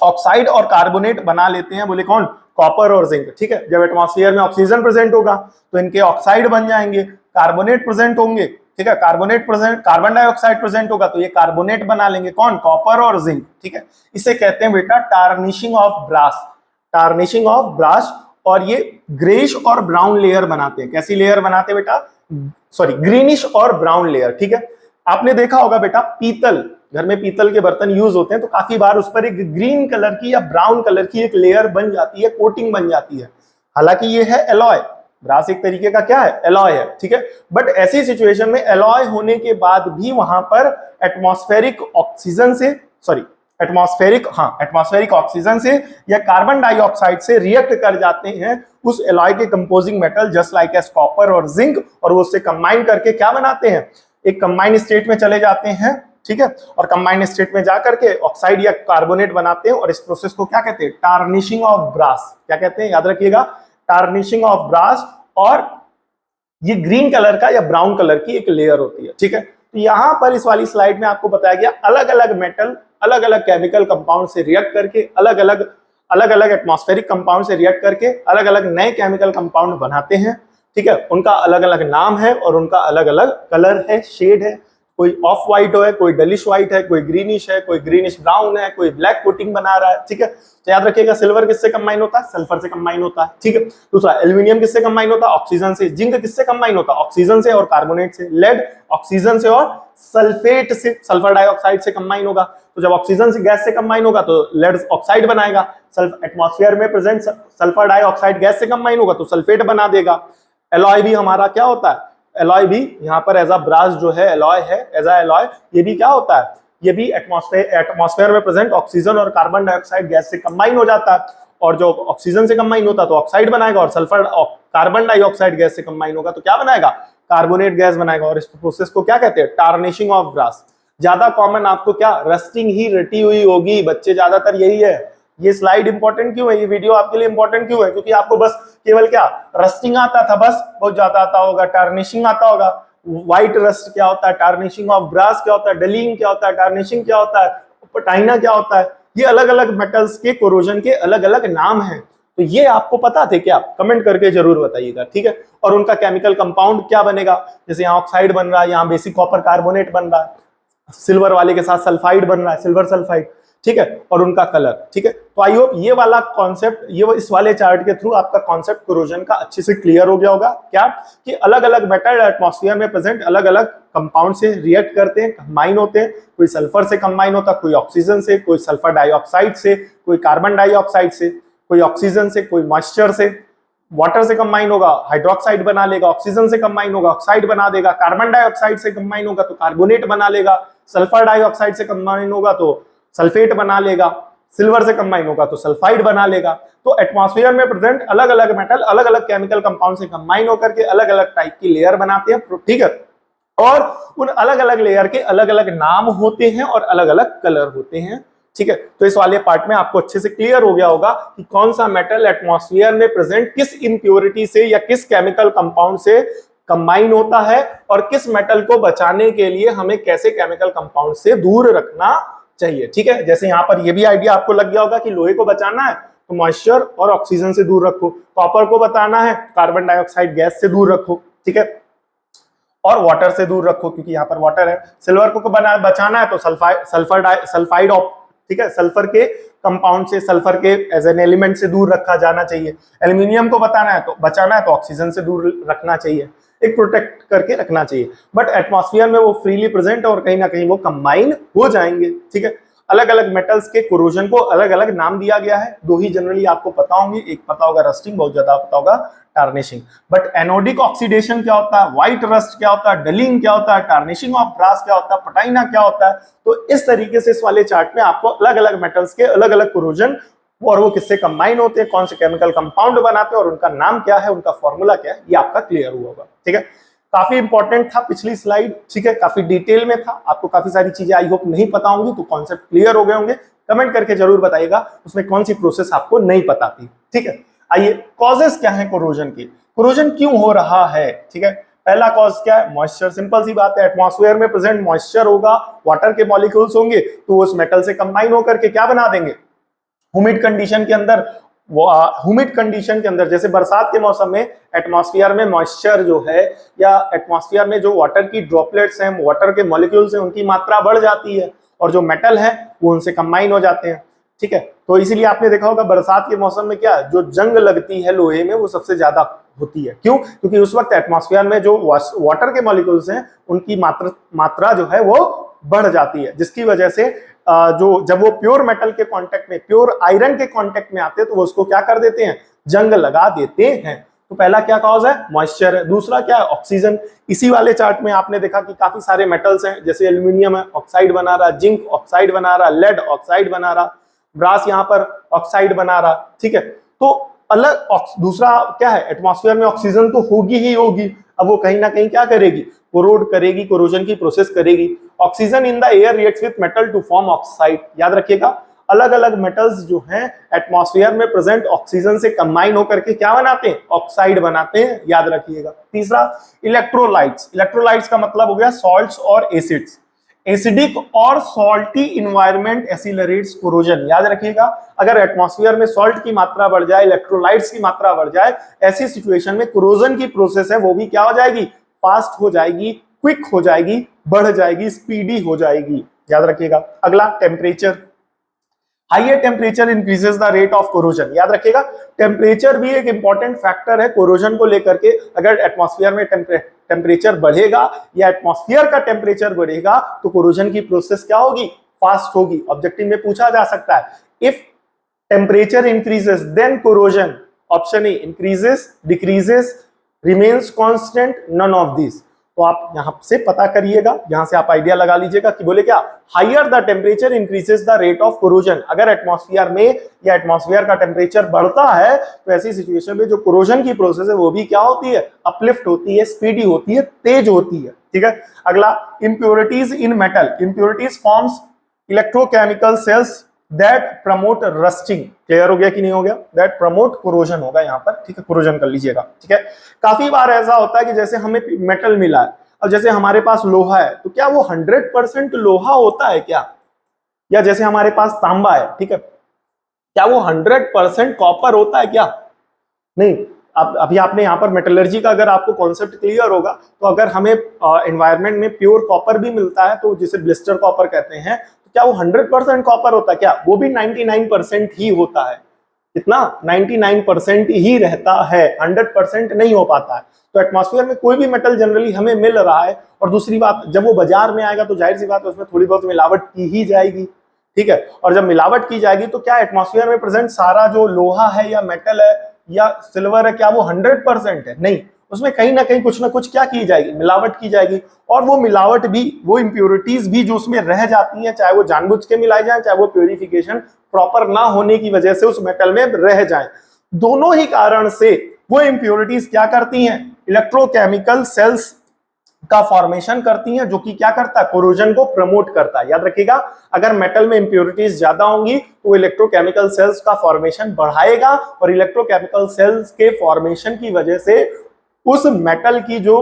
ऑक्साइड और कार्बोनेट बना लेते हैं। बोले कौन, कॉपर और जिंक। ठीक है, जब एटमॉस्फेयर में ऑक्सीजन प्रेजेंट होगा तो इनके ऑक्साइड बन जाएंगे, कार्बोनेट प्रेजेंट होंगे। ठीक है, carbonate present, carbon dioxide present होगा तो ये कार्बोनेट बना लेंगे, कौन, कॉपर और जिंक। ठीक है, इसे कहते हैं बेटा tarnishing of brass, tarnishing of brass. और ये ग्रेइश और ब्राउन लेयर बनाते हैं। कैसी लेयर बनाते हैं बेटा, सॉरी, ग्रीनिश और ब्राउन लेयर। ठीक है, आपने देखा होगा बेटा पीतल, घर में पीतल के बर्तन यूज होते हैं तो काफी बार उस पर एक ग्रीन कलर की या ब्राउन कलर की एक लेयर बन जाती है, कोटिंग बन जाती है। हालांकि ये है एलॉय, ब्रास एक तरीके का क्या है, एलॉय है। ठीक है, बट ऐसी सिचुएशन में एलॉय होने के बाद भी वहां पर एटमॉस्फेरिक ऑक्सीजन से, सॉरी एटमॉस्फेरिक ऑक्सीजन से या कार्बन डाइऑक्साइड से रिएक्ट कर जाते हैं उस एलॉय के composing metal just like S copper और जिंक, और वो उससे कंबाइन करके क्या बनाते हैं, एक कंबाइन स्टेट में चले जाते हैं। ठीक है, और कंबाइन स्टेट में जाकर के ऑक्साइड या कार्बोनेट बनाते हैं, और इस प्रोसेस को क्या कहते हैं, टार्निशिंग ऑफ ब्रास। क्या कहते हैं, याद रखिएगा, टार्निशिंग ऑफ ब्रास। और ये ग्रीन कलर का या ब्राउन कलर की एक लेयर होती है। ठीक है, तो यहां पर इस वाली स्लाइड में आपको बताया गया अलग अलग मेटल अलग अलग केमिकल कंपाउंड से रिएक्ट करके, अलग अलग एटमॉस्फेरिक कंपाउंड से रिएक्ट करके अलग अलग नए केमिकल कंपाउंड बनाते हैं। ठीक है, उनका अलग अलग नाम है और उनका अलग अलग कलर है, शेड है। कोई ऑफ व्हाइट है, कोई डलिश व्हाइट है, कोई ग्रीनिश है, कोई ग्रीनिश ब्राउन है, कोई ब्लैक कोटिंग बना रहा है। ठीक है, तो याद रखिएगा सिल्वर किससे कंबाइन होता है, सल्फर से कंबाइन होता है। ठीक है, दूसरा एल्यूमिनियम किससे कंबाइन होता है, ऑक्सीजन से। जिंक किससे कंबाइन होता है, ऑक्सीजन से और कार्बोनेट से। लेड ऑक्सीजन से और सल्फेट से, सल्फर डाइऑक्साइड से कंबाइन होगा। तो जब ऑक्सीजन से गैस से कंबाइन होगा तो लेड ऑक्साइड बनाएगा। एटमॉस्फेयर में प्रेजेंट सल्फर डाइऑक्साइड गैस से कंबाइन होगा तो सल्फेट बना देगा। एलॉय भी हमारा क्या होता है, एलॉय भी यहाँ पर एज अ ब्रास जो है एलॉय है, एज अ एलॉय ये भी क्या होता है, ये भी एटमॉस्फेयर में प्रेजेंट ऑक्सीजन और कार्बन डाइऑक्साइड गैस से कंबाइन हो जाता है, और जो ऑक्सीजन से कंबाइन होता है तो ऑक्साइड बनाएगा, और सल्फर कार्बन डाइऑक्साइड गैस से कंबाइन होगा तो क्या बनाएगा, कार्बोनेट गैस बनाएगा। और इस प्रोसेस को क्या कहते हैं, टार्निशिंग ऑफ ब्रास। ज्यादा कॉमन आपको क्या, रस्टिंग ही रटी हुई होगी, बच्चे ज्यादातर यही है। ये स्लाइड इंपॉर्टेंट क्यों है, ये वीडियो आपके लिए इंपॉर्टेंट क्यों है, क्योंकि आपको बस केवल क्या, रस्टिंग आता था, बस बहुत ज्यादा आता होगा, टार्निशिंग आता होगा, व्हाइट रस्ट क्या होता है, टार्निशिंग ऑफ ब्रास क्या होता है, डलिंग क्या होता है, टार्निशिंग क्या होता है, पटाइना क्या होता है। ये अलग अलग मेटल्स के कोरोजन के अलग अलग नाम हैं। तो ये आपको पता थे क्या, कमेंट करके जरूर बताइएगा। ठीक है, और उनका केमिकल कंपाउंड क्या बनेगा, जैसे यहाँ ऑक्साइड बन रहा है, यहाँ बेसिक कॉपर कार्बोनेट बन रहा है, सिल्वर वाले के साथ सल्फाइड बन रहा है, सिल्वर सल्फाइड। ठीक है, और उनका कलर। ठीक है, तो आई होप ये वाला कॉन्सेप्ट, ये इस वाले चार्ट के थ्रू आपका कॉन्सेप्ट कोरोजन का अच्छे से क्लियर हो गया होगा। क्या कि अलग अलग मेटल एटमॉस्फेयर में प्रेजेंट अलग अलग कंपाउंड से रिएक्ट करते हैं, कंबाइन होते हैं। कोई सल्फर से कंबाइन होता है, कोई ऑक्सीजन से, कोई सल्फर डाइऑक्साइड से, कोई कार्बन डाइऑक्साइड से, कोई ऑक्सीजन से, कोई मॉइस्चर से। वाटर से कंबाइन होगा हाइड्रोक्साइड बना लेगा, ऑक्सीजन से कंबाइन होगा ऑक्साइड बना देगा, कार्बन डाइऑक्साइड से कंबाइन होगा तो कार्बोनेट बना लेगा, सल्फर डाइऑक्साइड से कंबाइन होगा तो सल्फेट बना लेगा, सिल्वर से कंबाइन होगा तो सल्फाइड बना लेगा। तो एटमॉस्फेयर में प्रेजेंट अलग अलग मेटल अलग अलग केमिकल कंपाउंड से कंबाइन होकर के अलग अलग टाइप की लेयर बनाते हैं, ठीक है। और उन अलग अलग लेयर के अलग अलग नाम होते हैं और अलग अलग कलर होते हैं, ठीक है। तो इस वाले पार्ट में आपको अच्छे से क्लियर हो गया होगा कि कौन सा मेटल एटमॉस्फेयर में प्रेजेंट किस इंप्योरिटी से या किस केमिकल कंपाउंड से कंबाइन होता है और किस मेटल को बचाने के लिए हमें कैसे केमिकल कंपाउंड से दूर रखना चाहिए, ठीक है। जैसे यहाँ पर ये भी आइडिया आपको लग गया होगा कि लोहे को बचाना है तो मॉइस्चर और ऑक्सीजन से दूर रखो, कॉपर को बताना है कार्बन डाइऑक्साइड गैस से दूर रखो, ठीक है, और वाटर से दूर रखो क्योंकि यहाँ पर वाटर है। सिल्वर को बचाना है तो सल्फाइड, ठीक है, सल्फर के कंपाउंड से, सल्फर के एज एन एलिमेंट से दूर रखा जाना चाहिए। एल्यूमिनियम को बचाना है तो ऑक्सीजन से दूर रखना चाहिए, एक प्रोटेक्ट करके रखना चाहिए। बट एटमॉस्फेयर में वो फ्रीली प्रेजेंट और कहीं ना कहीं वो कंबाइन हो जाएंगे, ठीक है। अलग अलग मेटल्स के कोरोजन को अलग अलग नाम दिया गया है, दो ही जनरली आपको पता होंगे, एक पता होगा रस्टिंग, बहुत ज्यादा पता होगा टार्निशिंग। बट एनोडिक ऑक्सीडेशन क्या होता है, व्हाइट रस्ट क्या होता है, डलिंग क्या होता है, टार्निशिंग ऑफ ब्रास क्या होता है, पटाइना क्या होता है। तो इस तरीके से इस वाले चार्ट में आपको अलग अलग मेटल्स के अलग अलग कोरोजन और वो किससे कंबाइन होते हैं, कौन से केमिकल कंपाउंड बनाते हैं और उनका नाम क्या है, उनका फॉर्मूला क्या है, ये आपका क्लियर हुआ होगा, ठीक है। काफी इंपॉर्टेंट था पिछली स्लाइड, ठीक है, काफी डिटेल में था, आपको काफी सारी चीजें आई होप नहीं पता होंगी, तो कॉन्सेप्ट क्लियर हो गए होंगे। कमेंट करके जरूर बताइएगा उसमें कौन सी प्रोसेस आपको नहीं पता थी, ठीक है। आइए, कॉजेस क्या है कोरोजन की, कोरोजन क्यों हो रहा है, ठीक है। पहला कॉज क्या है, मॉइस्चर, सिंपल सी बात है, एटमॉस्फेयर में प्रेजेंट मॉइस्चर होगा, वाटर के मॉलिक्यूल्स होंगे तो उस मेटल से कंबाइन होकर के क्या बना देंगे, ह्यूमिड कंडीशन के अंदर, ह्यूमिड कंडीशन के अंदर जैसे बरसात के मौसम में एटमॉस्फेयर में मॉइस्चर जो है या एटमॉस्फेयर में जो वाटर की ड्रॉपलेट्स हैं, वाटर के मॉलिक्यूल्स हैं, उनकी मात्रा बढ़ जाती है और जो मेटल है वो उनसे कंबाइन हो जाते हैं, ठीक है। तो इसीलिए आपने देखा होगा बरसात के मौसम में क्या जो जंग लगती है लोहे में वो सबसे ज्यादा होती है, क्यों, क्योंकि उस वक्त एटमॉस्फेयर में जो वाटर के मॉलिक्यूल्स हैं उनकी मात्रा जो है वो बढ़ जाती है, जिसकी वजह से जो जब वो प्योर मेटल के कांटेक्ट में, प्योर आयरन के कांटेक्ट में आते हैं तो वो उसको क्या कर देते हैं, जंग लगा देते हैं। तो पहला क्या कॉज है, मॉइस्चर है। दूसरा क्या है, ऑक्सीजन। इसी वाले चार्ट में आपने देखा कि काफी सारे मेटल्स हैं, जैसे एल्यूमिनियम है, ऑक्साइड बना रहा, जिंक ऑक्साइड बना रहा, लेड ऑक्साइड बना रहा, ब्रास यहाँ पर ऑक्साइड बना रहा, ठीक है। तो अलग दूसरा क्या है, एटमॉस्फेयर में ऑक्सीजन तो होगी ही होगी, अब वो कहीं ना कहीं क्या करेगी, कोरोड करेगी, कोरोजन की प्रोसेस करेगी। Oxygen in the air reacts with metal to form oxide, याद रखिएगा, अलग अलग मेटल्स जो हैं एटमॉस्फेयर में प्रेजेंट ऑक्सीजन से कंबाइन होकर के क्या बनाते हैं, ऑक्साइड बनाते हैं, याद रखिएगा। तीसरा, इलेक्ट्रोलाइट्स। इलेक्ट्रोलाइट्स का मतलब हो गया सॉल्ट्स और एसिड्स। एसिडिक और सॉल्टी इन्वायरमेंट एसिलरेट्स कोरोजन, याद रखिएगा, अगर एटमॉस्फेयर में सॉल्ट की मात्रा बढ़ जाए, इलेक्ट्रोलाइट्स की मात्रा बढ़ जाए, ऐसी सिचुएशन में कोरोजन की प्रोसेस है वो भी क्या हो जाएगी, फास्ट हो जाएगी, क्विक हो जाएगी, बढ़ जाएगी, स्पीडी हो जाएगी, याद रखिएगा। अगला, temperature. Higher temperature increases the rate of corrosion, याद रखिएगा, टेम्परेचर भी एक इंपॉर्टेंट फैक्टर है कोरोजन को लेकर के। अगर एटमॉस्फेयर में टेम्परेचर बढ़ेगा या एटमॉस्फेयर का टेम्परेचर बढ़ेगा तो कोरोजन की प्रोसेस क्या होगी, फास्ट होगी। ऑब्जेक्टिव में पूछा जा सकता है, if temperature increases then corrosion, option A increases, decreases, remains constant, none of this. तो आप यहां से पता करिएगा, यहां से आप आइडिया लगा लीजिएगा कि बोले क्या, higher the temperature increases the rate of corrosion. अगर एटमॉस्फेयर में या एटमॉस्फेयर का टेम्परेचर बढ़ता है तो ऐसी सिचुएशन में जो कोरोजन की प्रोसेस है वो भी क्या होती है, अपलिफ्ट होती है, स्पीडी होती है, तेज होती है, ठीक है। अगला, impurities in metal. Impurities forms electrochemical cells that promote rusting, clear हो गया कि नहीं हो गया, दैट प्रमोट कोरोजन होगा यहाँ पर, ठीक है, कोरोजन कर लीजिएगा, ठीक है। काफी बार ऐसा होता है कि जैसे हमें मेटल मिला है, अब जैसे हमारे पास लोहा है तो क्या वो 100% लोहा होता है क्या, या जैसे हमारे पास तांबा है, ठीक है, क्या वो 100% कॉपर होता है क्या, नहीं। अब अभी आपने यहाँ पर मेटलर्जी का अगर आपको कॉन्सेप्ट क्लियर होगा तो अगर हमें एनवायरनमेंट में प्योर कॉपर भी मिलता है तो जिसे ब्लिस्टर कॉपर कहते हैं, तो क्या वो 100% कॉपर होता है क्या, वो भी 99% ही होता है। कितना, 99% ही रहता है, 100% नहीं हो पाता है। तो एटमॉस्फेयर में कोई भी मेटल जनरली हमें मिल रहा है, और दूसरी बात, जब वो बाजार में आएगा तो जाहिर सी बात है उसमें थोड़ी बहुत मिलावट की ही जाएगी, ठीक है। और जब मिलावट की जाएगी तो क्या एटमॉस्फेयर में प्रेजेंट सारा जो लोहा है या मेटल है या सिल्वर है, क्या वो 100% है? नहीं, उसमें कहीं ना कहीं कुछ ना कुछ क्या की जाएगी, मिलावट की जाएगी। और वो मिलावट भी, वो इम्प्योरिटीज भी जो उसमें रह जाती हैं, चाहे वो जानबूझ के मिलाई जाए, चाहे वो प्योरिफिकेशन प्रॉपर ना होने की वजह से उस मेटल में रह जाए, दोनों ही कारण से वो इम्प्योरिटीज क्या करती हैं, इलेक्ट्रोकेमिकल सेल्स का फॉर्मेशन करती हैं, जो कि क्या करता है, कोरोजन को प्रमोट करता है। याद रखिएगा, अगर मेटल में इंप्योरिटीज ज्यादा होंगी तो वो इलेक्ट्रोकेमिकल सेल्स का फॉर्मेशन बढ़ाएगा, और इलेक्ट्रोकेमिकल सेल्स के फॉर्मेशन की वजह से उस मेटल की जो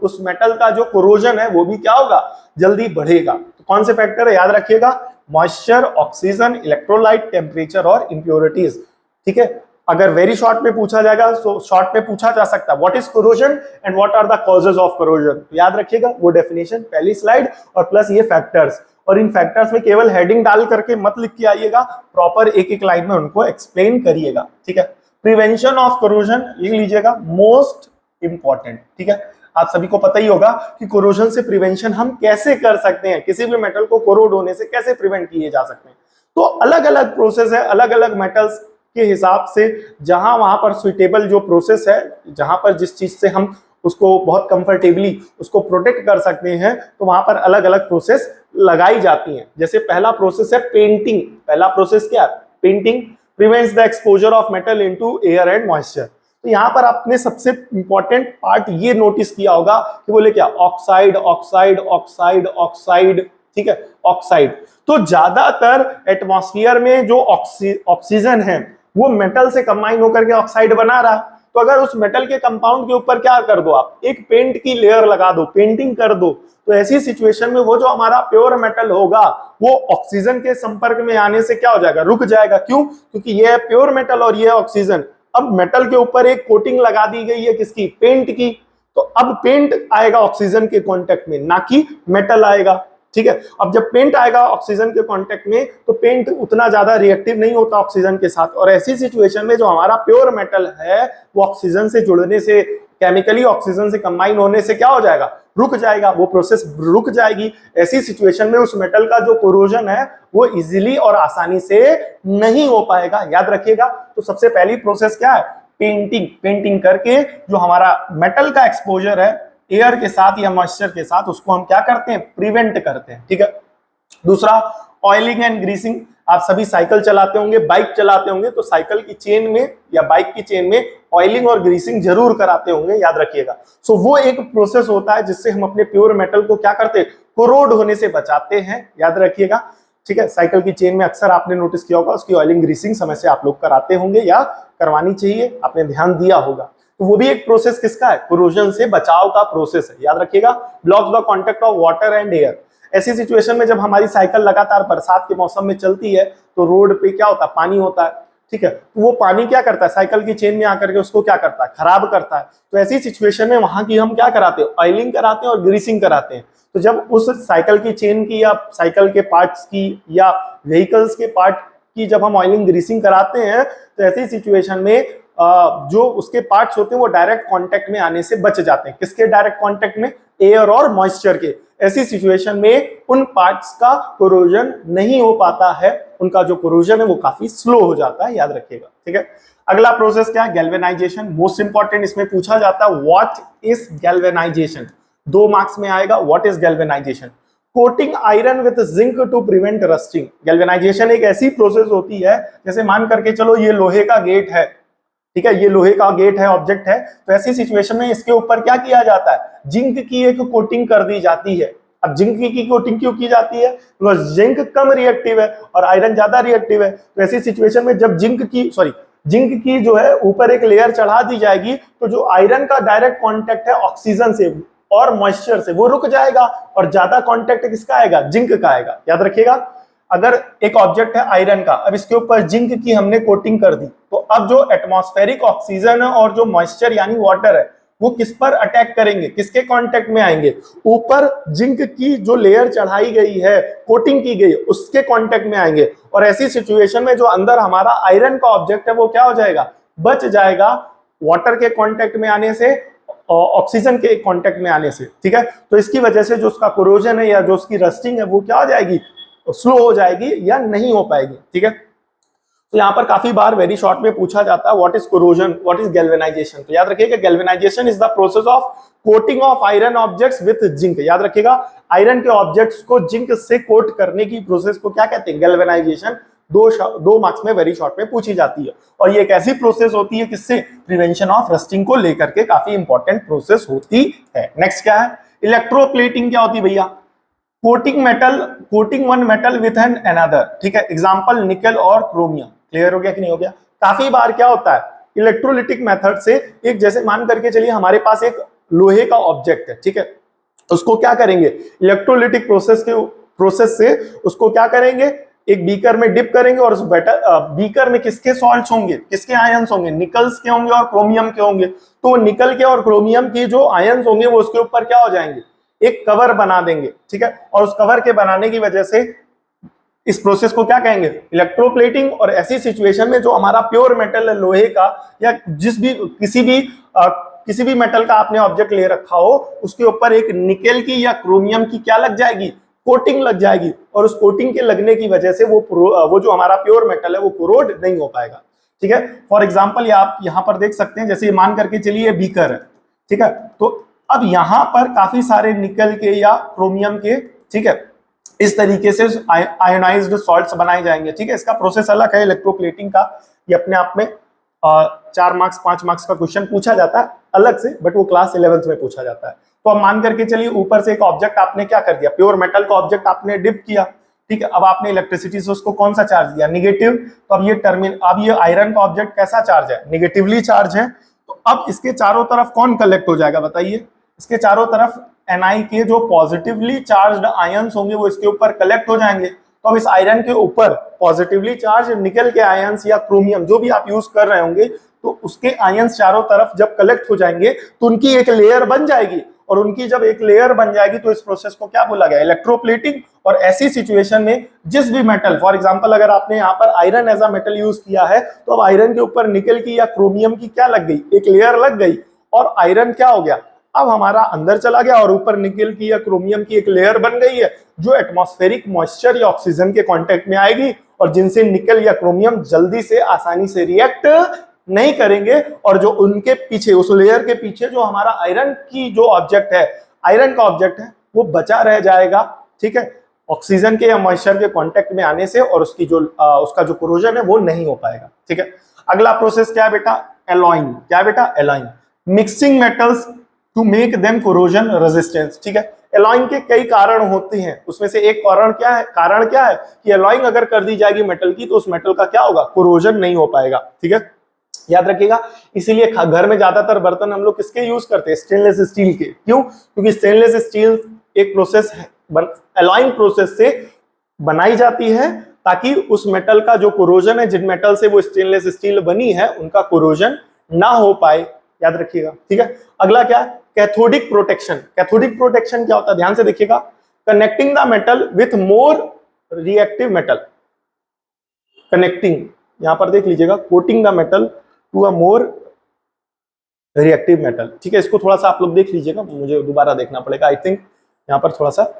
उस मेटल का जो कोरोजन है वो भी क्या होगा, जल्दी बढ़ेगा। तो कौन से फैक्टर है, याद रखिएगा, मॉइस्चर, ऑक्सीजन, इलेक्ट्रोलाइट, टेम्परेचर और इंप्योरिटीज। ठीक है। अगर वेरी शॉर्ट में पूछा जाएगा तो शॉर्ट में पूछा जा सकता है what is corrosion and what are the causes of corrosion. तो याद रखिएगा वो डेफिनेशन पहली स्लाइड और प्लस ये फैक्टर्स, और इन फैक्टर्स में केवल हेडिंग डाल करके मत लिख के आइएगा, प्रॉपर एक एक लाइन में उनको एक्सप्लेन करिएगा। ठीक है। प्रिवेंशन ऑफ कोरोजन लिख लीजिएगा, मोस्ट इंपॉर्टेंट। ठीक है। आप सभी को पता ही होगा कि कोरोजन से प्रिवेंशन हम कैसे कर सकते हैं, किसी भी मेटल को कोरोड होने से कैसे प्रिवेंट किए जा सकते हैं। तो अलग अलग प्रोसेस है, अलग अलग मेटल्स के हिसाब से, जहां वहां पर सुइटेबल जो प्रोसेस है, जहां पर जिस चीज से हम उसको बहुत कंफर्टेबली उसको प्रोटेक्ट कर सकते हैं, तो वहां पर अलग अलग प्रोसेस लगाई जाती हैं। जैसे पहला प्रोसेस है पेंटिंग। पहला प्रोसेस क्या है, painting prevents the exposure of metal into air and moisture. तो यहाँ पर आपने सबसे इंपॉर्टेंट पार्ट ये नोटिस किया होगा कि बोले क्या, ऑक्साइड ऑक्साइड ऑक्साइड ऑक्साइड। ठीक है, ऑक्साइड। तो ज्यादातर एटमॉस्फेयर में जो ऑक्सीजन है वो मेटल से कंबाइन होकर के ऑक्साइड बना रहा है। तो अगर उस मेटल के कंपाउंड के ऊपर क्या कर दो, आप एक पेंट की लेयर लगा दो, पेंटिंग कर दो, तो ऐसी सिचुएशन में वो जो हमारा प्योर मेटल होगा वो ऑक्सीजन के संपर्क में आने से क्या हो जाएगा, रुक जाएगा। क्यों? क्योंकि ये है प्योर मेटल और ये है ऑक्सीजन। अब मेटल के ऊपर एक कोटिंग लगा दी गई है, किसकी, पेंट की। तो अब पेंट आएगा ऑक्सीजन के कांटेक्ट में, ना कि मेटल आएगा। ठीक है। अब जब पेंट आएगा ऑक्सीजन के कांटेक्ट में तो पेंट उतना ज्यादा रिएक्टिव नहीं होता ऑक्सीजन के साथ, और ऐसी सिचुएशन में जो हमारा प्योर मेटल है वो ऑक्सीजन से जुड़ने से, केमिकली ऑक्सीजन से कंबाइन होने से क्या हो जाएगा, रुक जाएगा, वो प्रोसेस रुक जाएगी। ऐसी सिचुएशन में उस मेटल का जो कोरोजन है वो इजीली और आसानी से नहीं हो पाएगा। याद रखिएगा। तो सबसे पहली प्रोसेस क्या है, पेंटिंग। पेंटिंग करके जो हमारा मेटल का एक्सपोजर है एयर के साथ या मॉइस्चर के साथ, उसको हम क्या करते हैं, प्रिवेंट करते हैं। ठीक है। दूसरा, ऑयलिंग एंड ग्रीसिंग। आप सभी साइकिल चलाते होंगे, बाइक चलाते होंगे, तो साइकिल की चेन में या बाइक की चेन में ऑयलिंग और ग्रीसिंग जरूर कराते होंगे, याद रखिएगा। सो वो एक प्रोसेस होता है जिससे हम अपने प्योर मेटल को क्या करते हैं, कोरोड होने से बचाते हैं, याद रखिएगा। ठीक है। साइकिल की चेन में अक्सर आपने नोटिस किया होगा, उसकी ऑयलिंग ग्रीसिंग समय से आप लोग कराते होंगे या करवानी चाहिए, आपने ध्यान दिया होगा। तो वो भी एक प्रोसेस किसका है, कोरोजन से बचाव का प्रोसेस है, याद रखिएगा। Blocks the contact of water and air. ऐसी सिचुएशन में जब हमारी साइकिल लगातार बरसात के मौसम में चलती है तो रोड पे क्या होता है, पानी होता है। ठीक है। तो वो पानी क्या करता है, साइकिल की चेन में आकर के उसको क्या करता है, खराब करता है। तो ऐसी सिचुएशन में वहां की हम क्या कराते हैं, ऑयलिंग कराते हैं और ग्रीसिंग कराते हैं। तो जब उस साइकिल की चेन की या साइकिल के पार्ट्स की या व्हीकल्स के पार्ट की जब हम ऑयलिंग ग्रीसिंग कराते हैं, तो ऐसी सिचुएशन में जो उसके पार्ट्स होते हैं वो डायरेक्ट कांटेक्ट में आने से बच जाते हैं। किसके डायरेक्ट कांटेक्ट में, एयर और मॉइस्चर के। ऐसी सिचुएशन में उन पार्ट्स का कोरोजन नहीं हो पाता है, उनका जो कोरोजन है वो काफी स्लो हो जाता है, याद रखिएगा। ठीक है। अगला प्रोसेस क्या है, गैल्वेनाइजेशन। मोस्ट इंपॉर्टेंट, इसमें पूछा जाता है व्हाट इज गैल्वेनाइजेशन। 2 मार्क्स में आएगा, what is galvanisation. Coating iron with zinc to prevent rusting. Galvanisation एक ऐसी प्रोसेस होती है, जैसे मान करके चलो ये लोहे का गेट है, ठीक है, ये लोहे का गेट है, ऑब्जेक्ट है, तो ऐसी सिचुएशन में इसके ऊपर क्या किया जाता है, जिंक की एक कोटिंग कर दी जाती है। अब जिंक की कोटिंग क्यों की जाती है, बिकॉज जिंक कम रिएक्टिव है और आयरन ज्यादा रिएक्टिव है। तो ऐसी सिचुएशन में जब जिंक की जो है ऊपर एक लेयर चढ़ा दी जाएगी, तो जो आयरन का डायरेक्ट कॉन्टेक्ट है ऑक्सीजन से और मॉइस्चर से वो रुक जाएगा, और ज्यादा कॉन्टेक्ट किसका आएगा, जिंक का आएगा। याद रखिएगा। अगर एक ऑब्जेक्ट है आयरन का, अब इसके ऊपर जिंक की हमने कोटिंग कर दी, तो अब जो एटमॉस्फेरिक ऑक्सीजन है और जो मॉइस्चर यानी वाटर है वो किस पर अटैक करेंगे, किसके कांटेक्ट में आएंगे, ऊपर जिंक की जो लेयर चढ़ाई गई है, कोटिंग की गई, उसके कांटेक्ट में आएंगे। और ऐसी सिचुएशन में जो अंदर हमारा आयरन का ऑब्जेक्ट है वो क्या हो जाएगा, बच जाएगा वाटर के कांटेक्ट में आने से, ऑक्सीजन के कांटेक्ट में आने से। ठीक है। तो इसकी वजह से जो उसका कोरोजन है या जो उसकी रस्टिंग है वो क्या हो जाएगी, स्लो हो जाएगी या नहीं हो पाएगी। ठीक है, तो यहाँ पर काफी बार वेरी शॉर्ट में पूछा जाता है what is corrosion, what is galvanisation. तो याद रखिएगा galvanisation is the process of coating of iron objects with zinc. याद रखिएगा आयरन के ऑब्जेक्ट्स को जिंक से कोट करने की प्रोसेस को क्या कहते हैं, गैल्वेनाइजेशन। दो मार्क्स में वेरी शॉर्ट में पूछी जाती है और ये एक ऐसी प्रोसेस होती है किससे, प्रिवेंशन ऑफ रस्टिंग को लेकर के काफी इंपॉर्टेंट प्रोसेस होती है। नेक्स्ट क्या है, इलेक्ट्रोप्लेटिंग क्या होती है भैया, coating one metal with an another. ठीक है, एग्जांपल निकल और क्रोमियम। क्लियर हो गया कि नहीं हो गया। काफी बार क्या होता है इलेक्ट्रोलिटिक मेथड से, एक जैसे मान करके चलिए हमारे पास एक लोहे का ऑब्जेक्ट है, ठीक है, उसको क्या करेंगे इलेक्ट्रोलिटिक प्रोसेस से उसको क्या करेंगे, एक बीकर में डिप करेंगे और उस बीकर में किसके सॉल्ट्स होंगे, किसके आयंस होंगे, निकल्स के होंगे और क्रोमियम के होंगे। तो निकल के और क्रोमियम के जो आयंस होंगे वो उसके ऊपर क्या हो जाएंगे, एक कवर बना देंगे। ठीक है, और उस कवर के बनाने की वजह से इस प्रोसेस को क्या कहेंगे, इलेक्ट्रोप्लेटिंग। और ऐसी सिचुएशन में जो हमारा प्योर मेटल है लोहे का या किसी भी मेटल का आपने ऑब्जेक्ट ले रखा हो, उसके ऊपर एक निकेल की या क्रोमियम की क्या लग जाएगी, कोटिंग लग जाएगी। और उस कोटिंग के लगने की वजह से वो जो हमारा प्योर मेटल है वो कोरोड नहीं हो पाएगा। ठीक है, फॉर एग्जाम्पल आप यहाँ पर देख सकते हैं, जैसे मान करके चलिए बीकर है, ठीक है, तो अब यहाँ पर काफी सारे निकल के या क्रोमियम के, ठीक है, इस तरीके से आयोनाइज्ड सॉल्ट्स बनाए जाएंगे। ठीक है, इसका प्रोसेस अलग है इलेक्ट्रोप्लेटिंग का, ये अपने आप में 4 मार्क्स 5 मार्क्स का क्वेश्चन पूछा जाता है अलग से, बट वो क्लास 11th में पूछा जाता है। तो अब मान करके चलिए ऊपर से एक ऑब्जेक्ट आपने क्या कर दिया, प्योर मेटल का ऑब्जेक्ट आपने डिप किया। ठीक है, अब आपने इलेक्ट्रिसिटी से उसको कौन सा चार्ज दिया, निगेटिव। तो अब ये आयरन का ऑब्जेक्ट कैसा चार्ज है, निगेटिवली चार्ज है। तो अब इसके चारों तरफ कौन कलेक्ट हो जाएगा बताइए, इसके चारों तरफ Ni के जो पॉजिटिवली चार्ज्ड आयंस होंगे वो इसके ऊपर कलेक्ट हो जाएंगे। तो अब इस आयरन के ऊपर पॉजिटिवली चार्ज निकल के आयंस या क्रोमियम जो भी आप यूज कर रहे होंगे, तो उसके आयंस चारों तरफ जब कलेक्ट हो जाएंगे तो उनकी एक लेयर बन जाएगी। और उनकी जब एक लेयर बन जाएगी तो इस प्रोसेस को क्या बोला गया, इलेक्ट्रोप्लेटिंग। और ऐसी सिचुएशन में जिस भी मेटल, फॉर एग्जांपल अगर आपने यहाँ पर iron as a metal use किया है, तो अब आयरन के ऊपर निकल की या क्रोमियम की क्या लग गई, एक लेयर लग गई। और आयरन क्या हो गया, अब हमारा अंदर चला गया और ऊपर निकल की या क्रोमियम की एक लेयर बन गई है जो एटमॉस्फेरिक मॉइस्चर या ऑक्सीजन के कांटेक्ट में आएगी और जिनसे निकल या क्रोमियम जल्दी से आसानी से रिएक्ट नहीं करेंगे। और जो उनके पीछे, उस लेयर के पीछे जो हमारा आयरन की जो ऑब्जेक्ट है, आयरन का ऑब्जेक्ट है, वो बचा रह जाएगा। ठीक है, ऑक्सीजन के या मॉइस्चर के कांटेक्ट में आने से, और उसका जो कोरोजन है वो नहीं हो पाएगा। ठीक है, अगला प्रोसेस क्या है बेटा, एलॉइंग। क्या है बेटा, alloying, mixing metals to make them corrosion resistance. ठीक है, एलॉइंग के कई कारण होते हैं, उसमें से एक कारण क्या है कि एलॉइंग अगर कर दी जाएगी मेटल की तो उस मेटल का क्या होगा, कोरोजन नहीं हो पाएगा। ठीक है, याद रखिएगा। इसीलिए घर में ज्यादातर बर्तन हम लोग किसके यूज करते हैं, स्टेनलेस स्टील के। क्यों, क्योंकि स्टेनलेस स्टील एक प्रोसेस है, एलॉइंग प्रोसेस से बनाई जाती है ताकि उस मेटल का जो कोरोजन है, जिन मेटल से वो स्टेनलेस स्टील बनी है, उनका कोरोजन ना हो पाए। याद रखिएगा। ठीक है, अगला क्या है, कैथोडिक प्रोटेक्शन। कैथोडिक प्रोटेक्शन क्या होता है, ध्यान से देखिएगा, connecting the metal with more reactive metal. Connecting, यहां पर देख लीजिएगा, coating the metal to a more reactive metal. ठीक है, इसको थोड़ा सा आप लोग देख लीजिएगा, मुझे दोबारा देखना पड़ेगा, आई थिंक यहां पर थोड़ा सा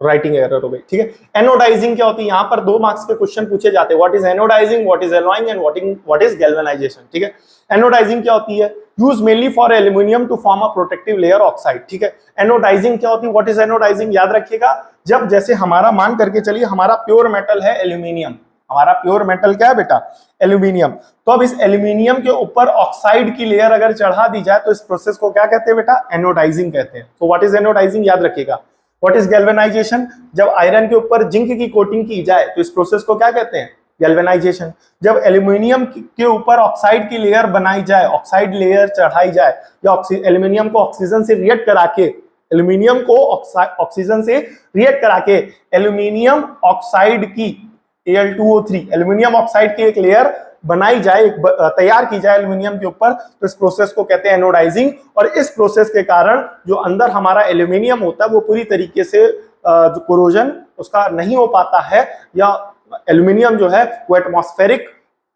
राइटिंग एरर हो गई। ठीक है, एनोडाइजिंग क्या होती है, यहां पर 2 मार्क्स के क्वेश्चन पूछे जाते हैं, what is anodizing, what is alloying and what is galvanization. ठीक है, एनोडाइजिंग क्या होती है, use mainly for aluminium to form a protective layer oxide. ठीक है, एनोडाइजिंग क्या होती है, व्हाट इज एनोडाइजिंग, याद रखिएगा, जब जैसे हमारा मान करके चलिए हमारा प्योर मेटल है एल्यूमिनियम, हमारा प्योर मेटल क्या है बेटा, एल्यूमिनियम। तो अब इस एल्यूमिनियम के ऊपर ऑक्साइड की लेयर अगर चढ़ा दी जाए तो इस प्रोसेस को क्या कहते हैं बेटा, एनोडाइजिंग कहते हैं। तो व्हाट इज एनोडाइजिंग, याद रखिएगा। व्हाट इज गैल्वेनाइजेशन, जब आयरन के ऊपर जिंक की कोटिंग की जाए तो इस प्रोसेस को क्या कहते हैं, गैल्वेनाइजेशन। जब एल्यूमिनियम के ऊपर ऑक्साइड की लेयर बनाई जाए, ऑक्साइड लेयर चढ़ाई जाए, या एल्यूमिनियम को ऑक्सीजन से रिएक्ट करा के, एल्यूमिनियम को ऑक्सीजन से रिएक्ट करा के एल्यूमिनियम ऑक्साइड की Al2O3, एल्यूमिनियम ऑक्साइड की एक लेयर बनाई जाए, तैयार की जाए एल्यूमिनियम के ऊपर, तो इस प्रोसेस को कहते हैं एनोडाइजिंग। और इस प्रोसेस के कारण जो अंदर हमारा एल्यूमिनियम होता है वो पूरी तरीके से जो कोरोजन उसका नहीं हो पाता है, या एल्यूमिनियम जो है वो एटमॉस्फेरिक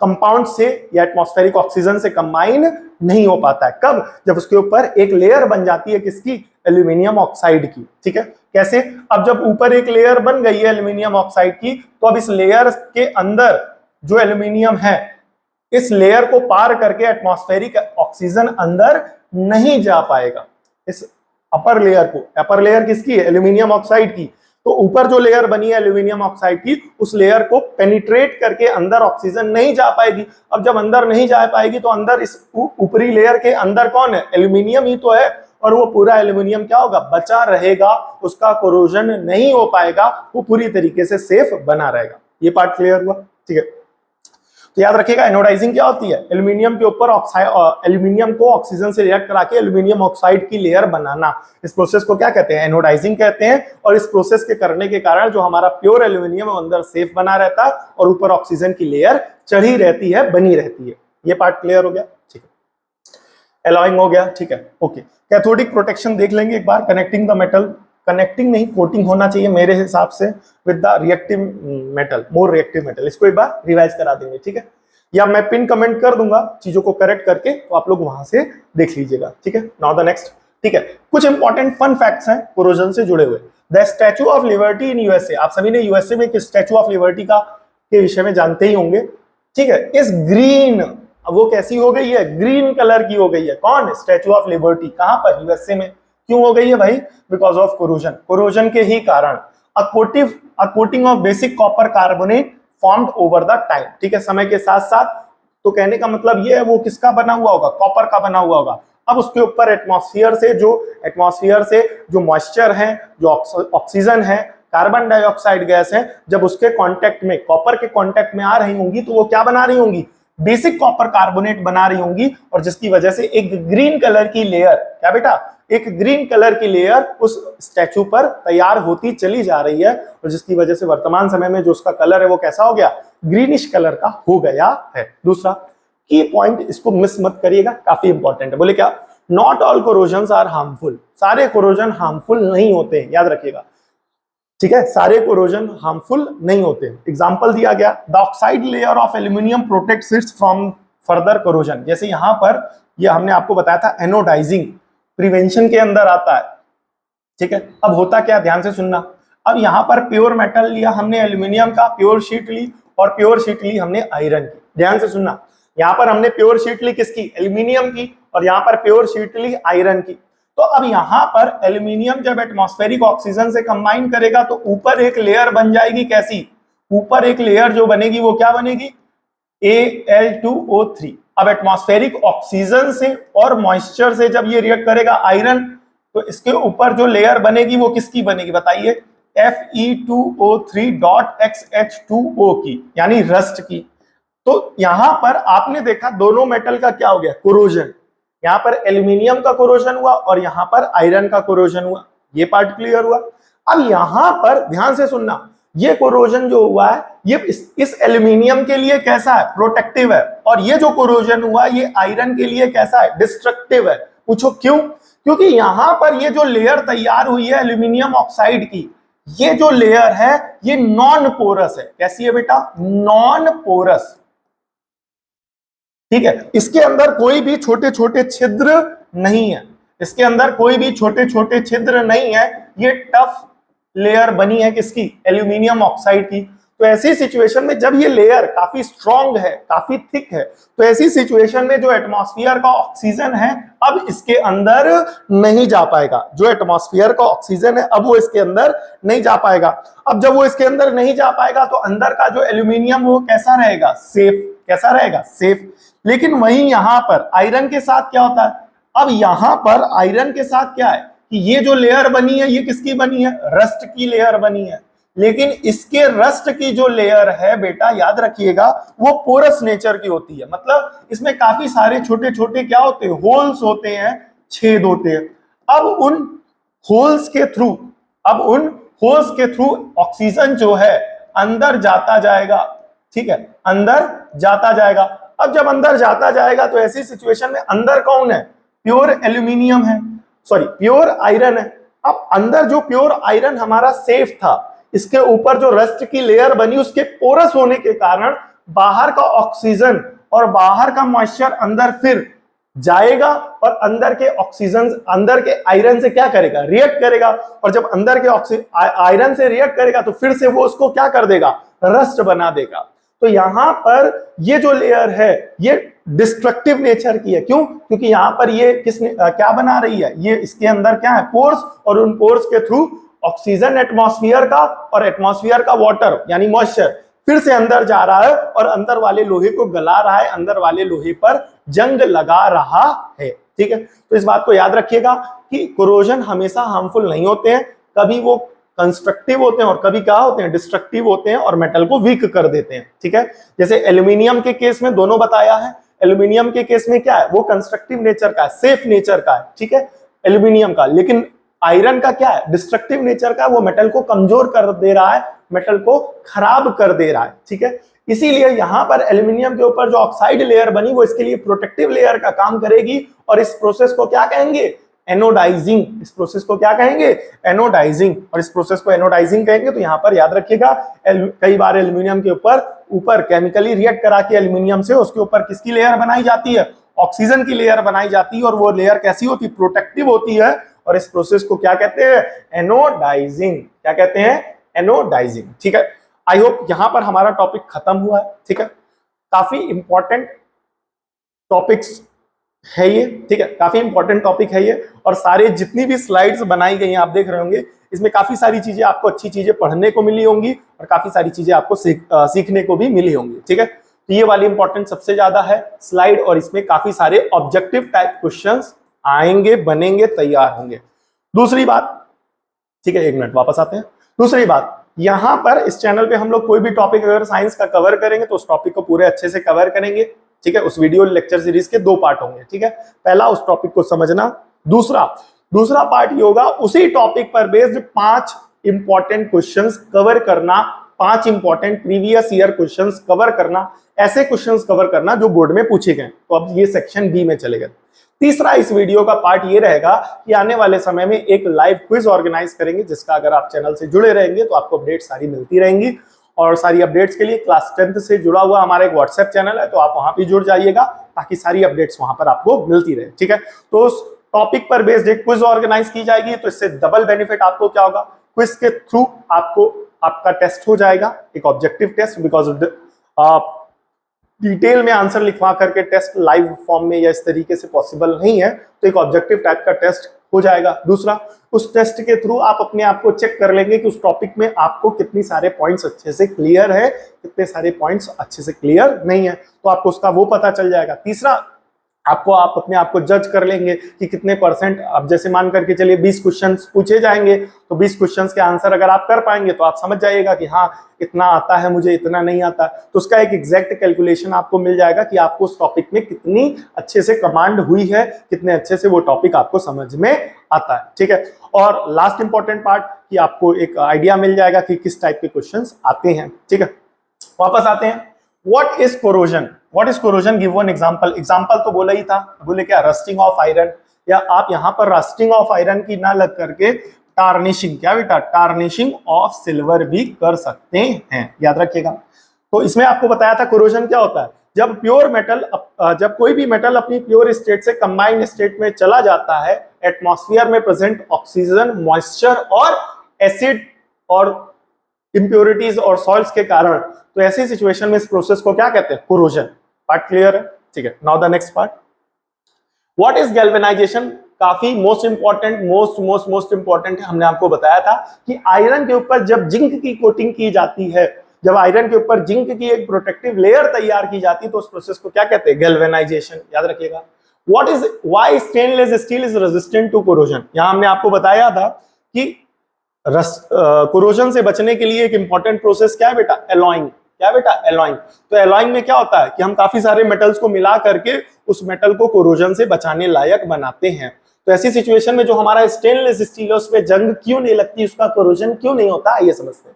कंपाउंड से या एटमॉस्फेरिक ऑक्सीजन से कंबाइन नहीं हो पाता है। कब, जब उसके ऊपर एक लेयर बन जाती है किसकी, एल्यूमिनियम ऑक्साइड की। ठीक है, कैसे? अब जब ऊपर एक लेयर बन गई है एल्यूमिनियम ऑक्साइड की, तो अब इस लेयर के अंदर जो एल्यूमिनियम है, इस लेयर को पार करके एटमॉस्फेरिक ऑक्सीजन अंदर नहीं जा पाएगा। इस अपर लेयर किसकी है? एल्यूमिनियम ऑक्साइड की। तो ऊपर जो लेयर बनी है एल्यूमिनियम ऑक्साइड की, उस लेयर को पेनिट्रेट करके अंदर ऑक्सीजन नहीं जा पाएगी। अब जब अंदर नहीं जा पाएगी तो अंदर इस ऊपरी लेयर के अंदर कौन है? एल्यूमिनियम ही तो है, और वो पूरा एल्यूमिनियम क्या होगा? बचा रहेगा, उसका कोरोजन नहीं हो पाएगा, वो पूरी तरीके से सेफ बना रहेगा। ये पार्ट क्लियर हुआ? ठीक है, तो याद रखिएगा एनोडाइजिंग क्या होती है? एल्यूमिनियम के ऊपर एल्यूमिनियम को ऑक्सीजन से रिएक्ट करा के एल्यूमिनियम ऑक्साइड की लेयर बनाना, इस प्रोसेस को क्या कहते हैं? एनोडाइजिंग कहते हैं। और इस प्रोसेस के करने के कारण जो हमारा प्योर एल्यूमिनियम अंदर सेफ बना रहता है और ऊपर ऑक्सीजन की लेयर चढ़ी रहती है, बनी रहती है। ये पार्ट क्लियर हो गया? ठीक है, एलॉइंग हो गया। ठीक है, ओके। कैथोडिक प्रोटेक्शन देख लेंगे एक बार। कनेक्टिंग द मेटल, कनेक्टिंग नहीं कोटिंग होना चाहिए मेरे हिसाब से, with the reactive metal, more reactive metal. इसको एक बार रिवाइज करा देंगे, ठीक है? या मैं पिन कमेंट कर दूंगा चीजों को करेक्ट करके, तो आप लोग वहां से देख लीजिएगा, ठीक है? नाउ द नेक्स्ट, ठीक है? कुछ इंपॉर्टेंट फन फैक्ट्स हैं कोरोजन से जुड़े हुए। The statue of liberty in USA, आप सभी ने यूएसए में स्टैचू ऑफ लिबर्टी का के विषय में जानते ही होंगे, ठीक है? इस ग्रीन, अब वो कैसी हो गई है? ग्रीन कलर की हो गई है। कौन? Statue of liberty. कहां पर? यूएसए में। क्यों हो गई है भाई? बिकॉज ऑफ कोरोजन, कोरोजन के ही कारण। अ coating of basic copper carbonate formed over the time, ठीक है, समय के साथ साथ। तो कहने का मतलब ये है, वो किसका बना हुआ होगा? कॉपर का बना हुआ होगा। अब उसके ऊपर एटमॉस्फेयर से जो मॉइस्चर है, जो ऑक्सीजन है, कार्बन डाइऑक्साइड गैस है, जब उसके कांटेक्ट में, कॉपर के कांटेक्ट में आ रही होंगी, तो वो क्या बना रही होंगी? बेसिक कॉपर कार्बोनेट बना रही होंगी, और जिसकी वजह से एक ग्रीन कलर की लेयर, क्या बेटा? एक ग्रीन कलर की लेयर उस स्टैचू पर तैयार होती चली जा रही है, और जिसकी वजह से वर्तमान समय में जो उसका कलर है वो कैसा हो गया? ग्रीनिश कलर का हो गया है। दूसरा की पॉइंट, इसको मिस मत करिएगा, काफी इंपॉर्टेंट है। बोले क्या? नॉट ऑल कोरोजन्स आर हार्मफुल, सारे कोरोजन हार्मफुल नहीं होते हैं, याद रखिएगा, ठीक है? सारे कोरोजन हार्मफुल नहीं होते। एग्जांपल दिया गया, the oxide layer of aluminium protects it from further corrosion. जैसे यहां पर ये हमने आपको बताया था, एनोडाइजिंग प्रिवेंशन के अंदर आता है, ठीक है? अब होता क्या, ध्यान से सुनना। अब यहां पर प्योर मेटल लिया हमने एल्यूमिनियम का, प्योर शीट ली, और प्योर शीट ली हमने आयरन की। ध्यान से सुनना, यहां पर हमने प्योर शीट ली किसकी? एल्यूमिनियम की, और यहां पर प्योर शीट ली आयरन की। तो अब यहां पर एल्यूमिनियम जब एटमॉस्फेरिक ऑक्सीजन से कंबाइन करेगा तो ऊपर एक लेयर बन जाएगी, कैसी? ऊपर एक लेयर जो बनेगी वो क्या बनेगी? Al2O3। अब एटमॉस्फेरिक ऑक्सीजन से और मॉइस्चर से जब ये रिएक्ट करेगा आयरन, तो इसके ऊपर जो लेयर बनेगी वो किसकी बनेगी? बताइए। Fe2O3.XH2O की, यानी रस्ट की। तो यहां पर आपने देखा दोनों मेटल का क्या हो गया? कोरोजन। यहां पर एल्यूमिनियम का कोरोजन हुआ और यहां पर आयरन का कोरोजन हुआ। ये पार्ट क्लियर हुआ? अब यहां पर ध्यान से सुनना, ये कोरोजन जो हुआ है ये इस एल्यूमिनियम के लिए कैसा है? प्रोटेक्टिव है। और ये जो कोरोजन हुआ ये आयरन के लिए कैसा है? डिस्ट्रक्टिव है। पूछो क्यों? क्योंकि यहां पर ये जो लेयर तैयार हुई है एल्यूमिनियम ऑक्साइड की, ये जो लेयर है ये नॉन पोरस है। कैसी है बेटा? नॉन पोरस, ठीक है? इसके अंदर कोई भी छोटे छोटे छिद्र नहीं है, इसके अंदर कोई भी छोटे छोटे छिद्र नहीं है। ये टफ लेयर बनी है किसकी? एल्यूमिनियम ऑक्साइड की। तो ऐसी सिचुएशन में जब ये लेयर काफी स्ट्रॉन्ग है, काफी थिक है, तो ऐसी सिचुएशन में जो एटमॉस्फेयर का ऑक्सीजन है अब इसके अंदर नहीं जा पाएगा। जो एटमॉस्फेयर का ऑक्सीजन है अब वो इसके अंदर नहीं जा पाएगा। अब जब वो इसके अंदर नहीं जा पाएगा तो अंदर का जो एल्यूमिनियम वो कैसा रहेगा? सेफ। कैसा रहेगा? सेफ। लेकिन वहीं यहां पर आयरन के साथ क्या होता है? अब यहां पर आयरन के साथ क्या है कि ये जो लेयर बनी है ये किसकी बनी है? रस्ट की लेयर बनी है। लेकिन इसके रस्ट की जो लेयर है बेटा, याद रखिएगा, वो पोरस नेचर की होती है। मतलब इसमें काफी सारे छोटे छोटे क्या होते हैं? होल्स होते हैं, छेद होते हैं। अब उन होल्स के थ्रू ऑक्सीजन जो है अंदर जाता जाएगा, ठीक है? अंदर जाता जाएगा। अब जब अंदर जाता जाएगा तो ऐसी सिचुएशन में अंदर कौन है? प्योर एल्यूमिनियम है, सॉरी प्योर आयरन है। अब अंदर जो प्योर आयरन हमारा सेफ था, इसके ऊपर जो रस्ट की लेयर बनी उसके पोरस होने के कारण बाहर का ऑक्सीजन और बाहर का मॉइस्चर अंदर फिर जाएगा और अंदर के ऑक्सीजन, अंदर के आयरन से क्या करेगा, रिएक्ट करेगा, और जब अंदर के आयरन से रिएक्ट करेगा तो फिर से वो उसको क्या कर देगा, रस्ट बना देगा। तो यहां पर ये जो लेयर है ये डिस्ट्रक्टिव नेचर की है। क्यों? क्योंकि यहां पर ये किसने क्या बना रही है, ये इसके अंदर क्या है, पोर्स, और उन पोर्स के थ्रू ऑक्सीजन एटमॉस्फेयर का और एटमॉस्फेयर का वाटर यानी मॉइस्चर फिर से अंदर जा रहा है और अंदर वाले लोहे को गला रहा है, अंदर वाले लोहे पर जंग लगा रहा है। ठीक है, तो इस बात को याद रखिएगा कि कोरोजन हमेशा हार्मफुल नहीं होते हैं, कभी वो कंस्ट्रक्टिव होते हैं और कभी क्या होते हैं, डिस्ट्रक्टिव होते हैं और मेटल को वीक कर देते हैं। ठीक है, जैसे एल्यूमिनियम के केस में दोनों बताया है। एल्यूमिनियम के केस में क्या है, वो कंस्ट्रक्टिव नेचर का है, सेफ नेचर का है। ठीक है, एल्यूमिनियम का। लेकिन आयरन का क्या है, डिस्ट्रक्टिव नेचर का, वो मेटल को कमजोर कर दे रहा है, मेटल को खराब कर दे रहा है। ठीक है, इसीलिए यहां पर एल्यूमिनियम के ऊपर जो ऑक्साइड लेयर बनी वो इसके लिए प्रोटेक्टिव लेयर का काम करेगी, और इस प्रोसेस को क्या कहेंगे, एनोडाइजिंग। इस प्रोसेस को क्या कहेंगे, एनोडाइजिंग। और इस प्रोसेस को एनोडाइजिंग कहेंगे। तो यहां पर याद रखिएगा, कई बार एल्यूमिनियम के ऊपर केमिकली रिएक्ट करा के एल्यूमिनियम से उसके ऊपर किसकी लेयर बनाई जाती है, ऑक्सीजन की लेयर बनाई जाती है, और वो लेयर कैसी होती है, प्रोटेक्टिव होती है। और इस प्रोसेस को क्या कहते हैं, एनोडाइजिंग। क्या कहते हैं, एनोडाइजिंग। ठीक है, आई होप यहां पर हमारा टॉपिक खत्म हुआ है। ठीक है, काफी इंपॉर्टेंट टॉपिक्स है ये। ठीक है, काफी इंपॉर्टेंट टॉपिक है ये, और सारे जितनी भी स्लाइड्स बनाई गई हैं आप देख रहे होंगे, इसमें काफी सारी चीजें आपको, अच्छी चीजें पढ़ने को मिली होंगी और काफी सारी चीजें आपको सीखने को भी मिली होंगी। ठीक है, तो ये वाली इंपॉर्टेंट सबसे ज्यादा है स्लाइड, और इसमें काफी सारे ऑब्जेक्टिव टाइप क्वेश्चंस आएंगे, बनेंगे, तैयार होंगे। दूसरी बात, ठीक है, एक मिनट वापस आते हैं। दूसरी बात, यहां पर इस चैनल पे हम लोग कोई भी टॉपिक अगर साइंस का कवर करेंगे तो उस टॉपिक को पूरे अच्छे से कवर करेंगे। ठीक है, उस वीडियो लेक्चर सीरीज के 2 पार्ट होंगे। ठीक है, पहला उस टॉपिक को समझना, दूसरा पार्ट ये होगा उसी टॉपिक पर बेस्ड 5 इंपॉर्टेंट क्वेश्चंस कवर करना, 5 important previous year questions cover करना, ऐसे क्वेश्चंस कवर करना जो बोर्ड में पूछे गए। तो अब ये सेक्शन बी में चलेगा। तीसरा इस वीडियो का पार्ट ये रहेगा कि आने वाले समय में एक लाइव क्विज ऑर्गेनाइज करेंगे, जिसका अगर आप चैनल से जुड़े रहेंगे तो आपको अपडेट सारी मिलती रहेंगी। और सारी अपडेट्स के लिए क्लास 10th से जुड़ा हुआ हमारा एक व्हाट्सएप चैनल है, तो आप वहां भी जुड़ जाइएगा ताकि सारी अपडेट्स वहां पर आपको मिलती रहे। ठीक है, तो उस टॉपिक पर बेस्ड एक क्विज ऑर्गेनाइज की जाएगी, तो इससे डबल बेनिफिट आपको क्या होगा, क्विज के थ्रू आपको आपका टेस्ट हो जाएगा, एक ऑब्जेक्टिव टेस्ट, बिकॉज डिटेल में आंसर लिखवा करके टेस्ट लाइव फॉर्म में या इस तरीके से पॉसिबल नहीं है, तो एक ऑब्जेक्टिव टाइप का टेस्ट हो जाएगा। दूसरा, उस टेस्ट के थ्रू आप अपने आप को चेक कर लेंगे कि उस टॉपिक में आपको कितनी सारे पॉइंट्स अच्छे से क्लियर है, कितने सारे पॉइंट्स अच्छे से क्लियर नहीं है, तो आपको उसका वो पता चल जाएगा। तीसरा, आप अपने आप को जज कर लेंगे कि कितने परसेंट, अब जैसे मान करके चलिए 20 क्वेश्चंस पूछे जाएंगे, तो 20 क्वेश्चंस के आंसर अगर आप कर पाएंगे तो आप समझ जाइएगा कि हाँ इतना आता है मुझे, इतना नहीं आता। तो उसका एक एग्जैक्ट कैलकुलेशन आपको मिल जाएगा कि आपको उस टॉपिक में कितनी अच्छे से कमांड हुई है, कितने अच्छे से वो टॉपिक आपको समझ में आता है। ठीक है, और लास्ट इंपॉर्टेंट पार्ट कि आपको एक आइडिया मिल जाएगा कि किस टाइप के क्वेश्चंस आते हैं। ठीक है, वापस आते हैं। What is corrosion? What is corrosion? Give one example. Example तो बोला ही था, बोले क्या, रस्टिंग ऑफ आयरन, या आप यहां पर रस्टिंग ऑफ आयरन की ना लग करके टार्निशिंग, क्या बेटा, टार्निशिंग ऑफ सिल्वर भी कर सकते हैं, याद रखिएगा। तो इसमें आपको बताया था कोरोजन क्या होता है, जब प्योर मेटल, जब कोई भी मेटल अपनी प्योर स्टेट से कंबाइंड स्टेट में चला जाता है, एटमॉस्फेयर में प्रेजेंट ऑक्सीजन, मॉइस्चर और एसिड और इंप्योरिटीज और सॉल्ट्स के कारण, तो ऐसी सिचुएशन में इस प्रोसेस को क्या कहते हैं, कोरोजन। पार्ट क्लियर है? ठीक है, now the next part, what is galvanisation. काफी मोस्ट इंपॉर्टेंट है। हमने आपको बताया था कि आयरन के ऊपर जब जिंक की कोटिंग की जाती है, जब आयरन के ऊपर जिंक की एक प्रोटेक्टिव लेयर तैयार की जाती है, तो उस प्रोसेस को क्या कहते हैं, गैल्वेनाइजेशन, याद रखिएगा। Why stainless steel is resistant to corrosion. यहां हमने आपको बताया था कि कोरोजन से बचने के लिए एक इंपॉर्टेंट प्रोसेस क्या है बेटा, एलॉइंग। क्या बेटा, एलॉइंग। तो एलॉइंग में क्या होता है कि हम काफी सारे मेटल्स को मिला करके उस मेटल को कोरोजन से बचाने लायक बनाते हैं। तो ऐसी सिचुएशन में जो हमारा स्टेनलेस स्टील है उसमें जंग क्यों नहीं लगती, उसका कोरोजन क्यों नहीं होता, आइए समझते हैं।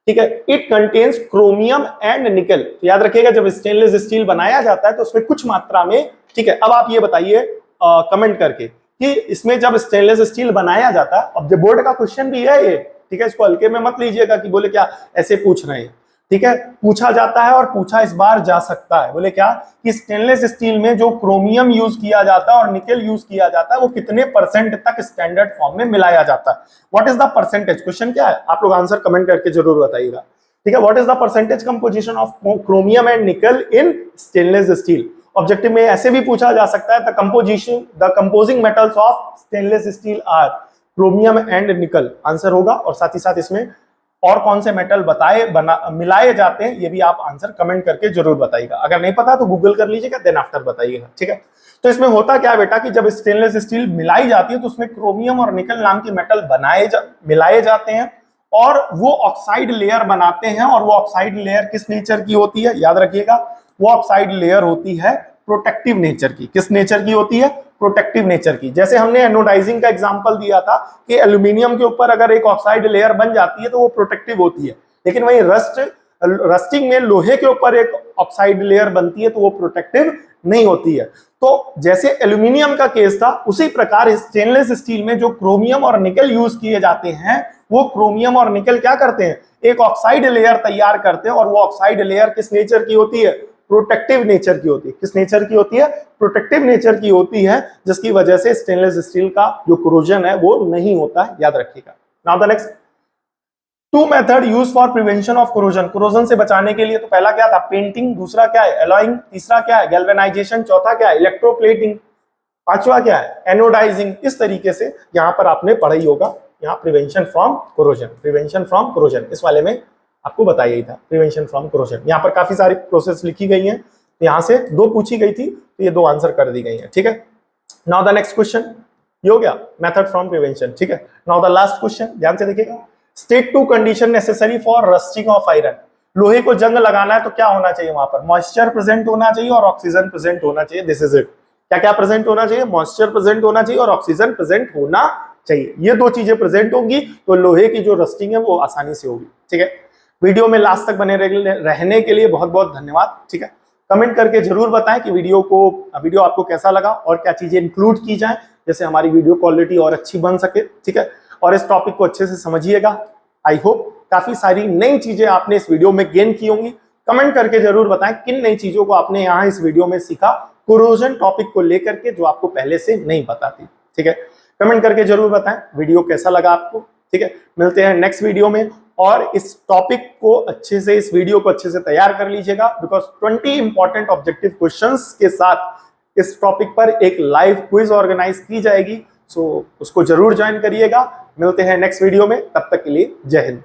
ठीक है, इट कंटेन्स क्रोमियम एंड निकल। तो याद रखिएगा, जब स्टेनलेस स्टील बनाया जाता है तो उसमें कुछ मात्रा में, ठीक है, अब आप ये बताइए कमेंट करके कि इसमें जब स्टेनलेस स्टील बनाया जाता है, अब जो बोर्ड का क्वेश्चन भी है ये, ठीक है, इसको हल्के में मत लीजिएगा कि बोले क्या ऐसे पूछ रहे हैं, ठीक है, पूछा जाता है और पूछा इस बार जा सकता है। बोले क्या कि स्टेनलेस स्टील में जो क्रोमियम यूज किया जाता है और निकेल यूज किया जाता है वो कितने परसेंट तक स्टैंडर्ड फॉर्म में मिलाया जाता है। What is the percentage, question क्या है, आप लोग आंसर कमेंट करके जरूर बताइएगा। ठीक है, what is the percentage composition of chromium and निकल इन स्टेनलेस स्टील। ऑब्जेक्टिव में ऐसे भी पूछा जा सकता है the composing metals of stainless steel are chromium and nickel, answer होगा। और साथ ही साथ इसमें और कौन से मेटल मिलाए जाते हैं ये भी आप आंसर कमेंट करके जरूर बताइएगा। अगर नहीं पता तो गूगल कर लीजिएगा, देन आफ्टर बताइएगा। ठीक है, तो इसमें होता क्या है बेटा कि जब स्टेनलेस स्टील मिलाई जाती है तो उसमें क्रोमियम और निकल नाम के मेटल मिलाए जाते हैं और वो ऑक्साइड लेयर बनाते हैं। और वो ऑक्साइड लेयर किस नेचर की होती है, याद रखिएगा, वो ऑक्साइड लेयर होती है प्रोटेक्टिव नेचर की। किस नेचर की होती है, प्रोटेक्टिव नेचर की। जैसे हमने एनोडाइजिंग का एग्जांपल दिया था कि एल्यूमिनियम के ऊपर अगर एक ऑक्साइड लेयर बन जाती है तो वो प्रोटेक्टिव होती है, लेकिन वही रस्टिंग में लोहे के ऊपर एक ऑक्साइड लेयर बनती है तो वो प्रोटेक्टिव नहीं होती है। तो जैसे एल्यूमिनियम का केस था उसी प्रकार स्टेनलेस स्टील में जो क्रोमियम और निकल यूज किए जाते हैं वो क्रोमियम और निकल क्या करते हैं, एक ऑक्साइड लेयर तैयार करते हैं। और वो ऑक्साइड लेयर किस नेचर की होती है, प्रोटेक्टिव नेचर की होती है। किस नेचर की होती है, प्रोटेक्टिव नेचर की होती है, जिसकी वजह से स्टेनलेस स्टील का जो कोरोजन है वो नहीं होता है, याद रखिएगा। Now the next, two method use for prevention of corrosion. Corrosion से बचाने के लिए तो पहला क्या था, पेंटिंग, दूसरा क्या है एलॉइंग, तीसरा क्या है गैल्वेनाइजेशन, चौथा क्या है इलेक्ट्रोप्लेटिंग, पांचवा क्या है एनोडाइजिंग। इस तरीके से यहां पर आपने पढ़ा ही होगा, यहाँ prevention from corrosion, prevention from corrosion इस वाले में आपको बताया ही था, प्रिवेंशन फ्रॉम कोरोजन। यहाँ पर काफी सारी प्रोसेस लिखी गई हैं, यहाँ से दो पूछी गई थी तो ये दो आंसर कर दी गई हैं। ठीक है, नाउ द नेक्स्ट क्वेश्चन, ये हो गया मेथड फ्रॉम प्रिवेंशन। ठीक है, नाउ द लास्ट क्वेश्चन, ध्यान से देखिएगा, state two condition necessary for rusting of iron. लोहे को जंग लगाना है तो क्या होना चाहिए, वहां पर मॉइस्चर प्रेजेंट होना चाहिए और ऑक्सीजन प्रेजेंट होना चाहिए। दिस इज इट, क्या क्या प्रेजेंट होना चाहिए, मॉइस्चर प्रेजेंट होना चाहिए और ऑक्सीजन प्रेजेंट होना चाहिए। ये दो चीजें प्रेजेंट होंगी तो लोहे की जो रस्टिंग है वो आसानी से होगी। ठीक है, वीडियो में लास्ट तक बने रहने के लिए बहुत बहुत धन्यवाद। ठीक है, कमेंट करके जरूर बताएं कि वीडियो आपको कैसा लगा और क्या चीजें इंक्लूड की जाएं जैसे हमारी वीडियो क्वालिटी और अच्छी बन सके। ठीक है, और इस टॉपिक को अच्छे से समझिएगा। आई होप काफी सारी नई चीजें आपने इस वीडियो में गेन की होंगी। कमेंट करके जरूर बताएं किन नई चीजों को आपने यहाँ इस वीडियो में सीखा कोरोजन टॉपिक को लेकर के, जो आपको पहले से नहीं पता थी। ठीक है, कमेंट करके जरूर बताएं वीडियो कैसा लगा आपको। ठीक है, मिलते हैं नेक्स्ट वीडियो में। और इस टॉपिक को अच्छे से, इस वीडियो को अच्छे से तैयार कर लीजिएगा, बिकॉज 20 इंपॉर्टेंट ऑब्जेक्टिव क्वेश्चंस के साथ इस टॉपिक पर एक लाइव क्विज ऑर्गेनाइज की जाएगी। सो उसको जरूर ज्वाइन करिएगा। मिलते हैं नेक्स्ट वीडियो में, तब तक के लिए जय हिंद।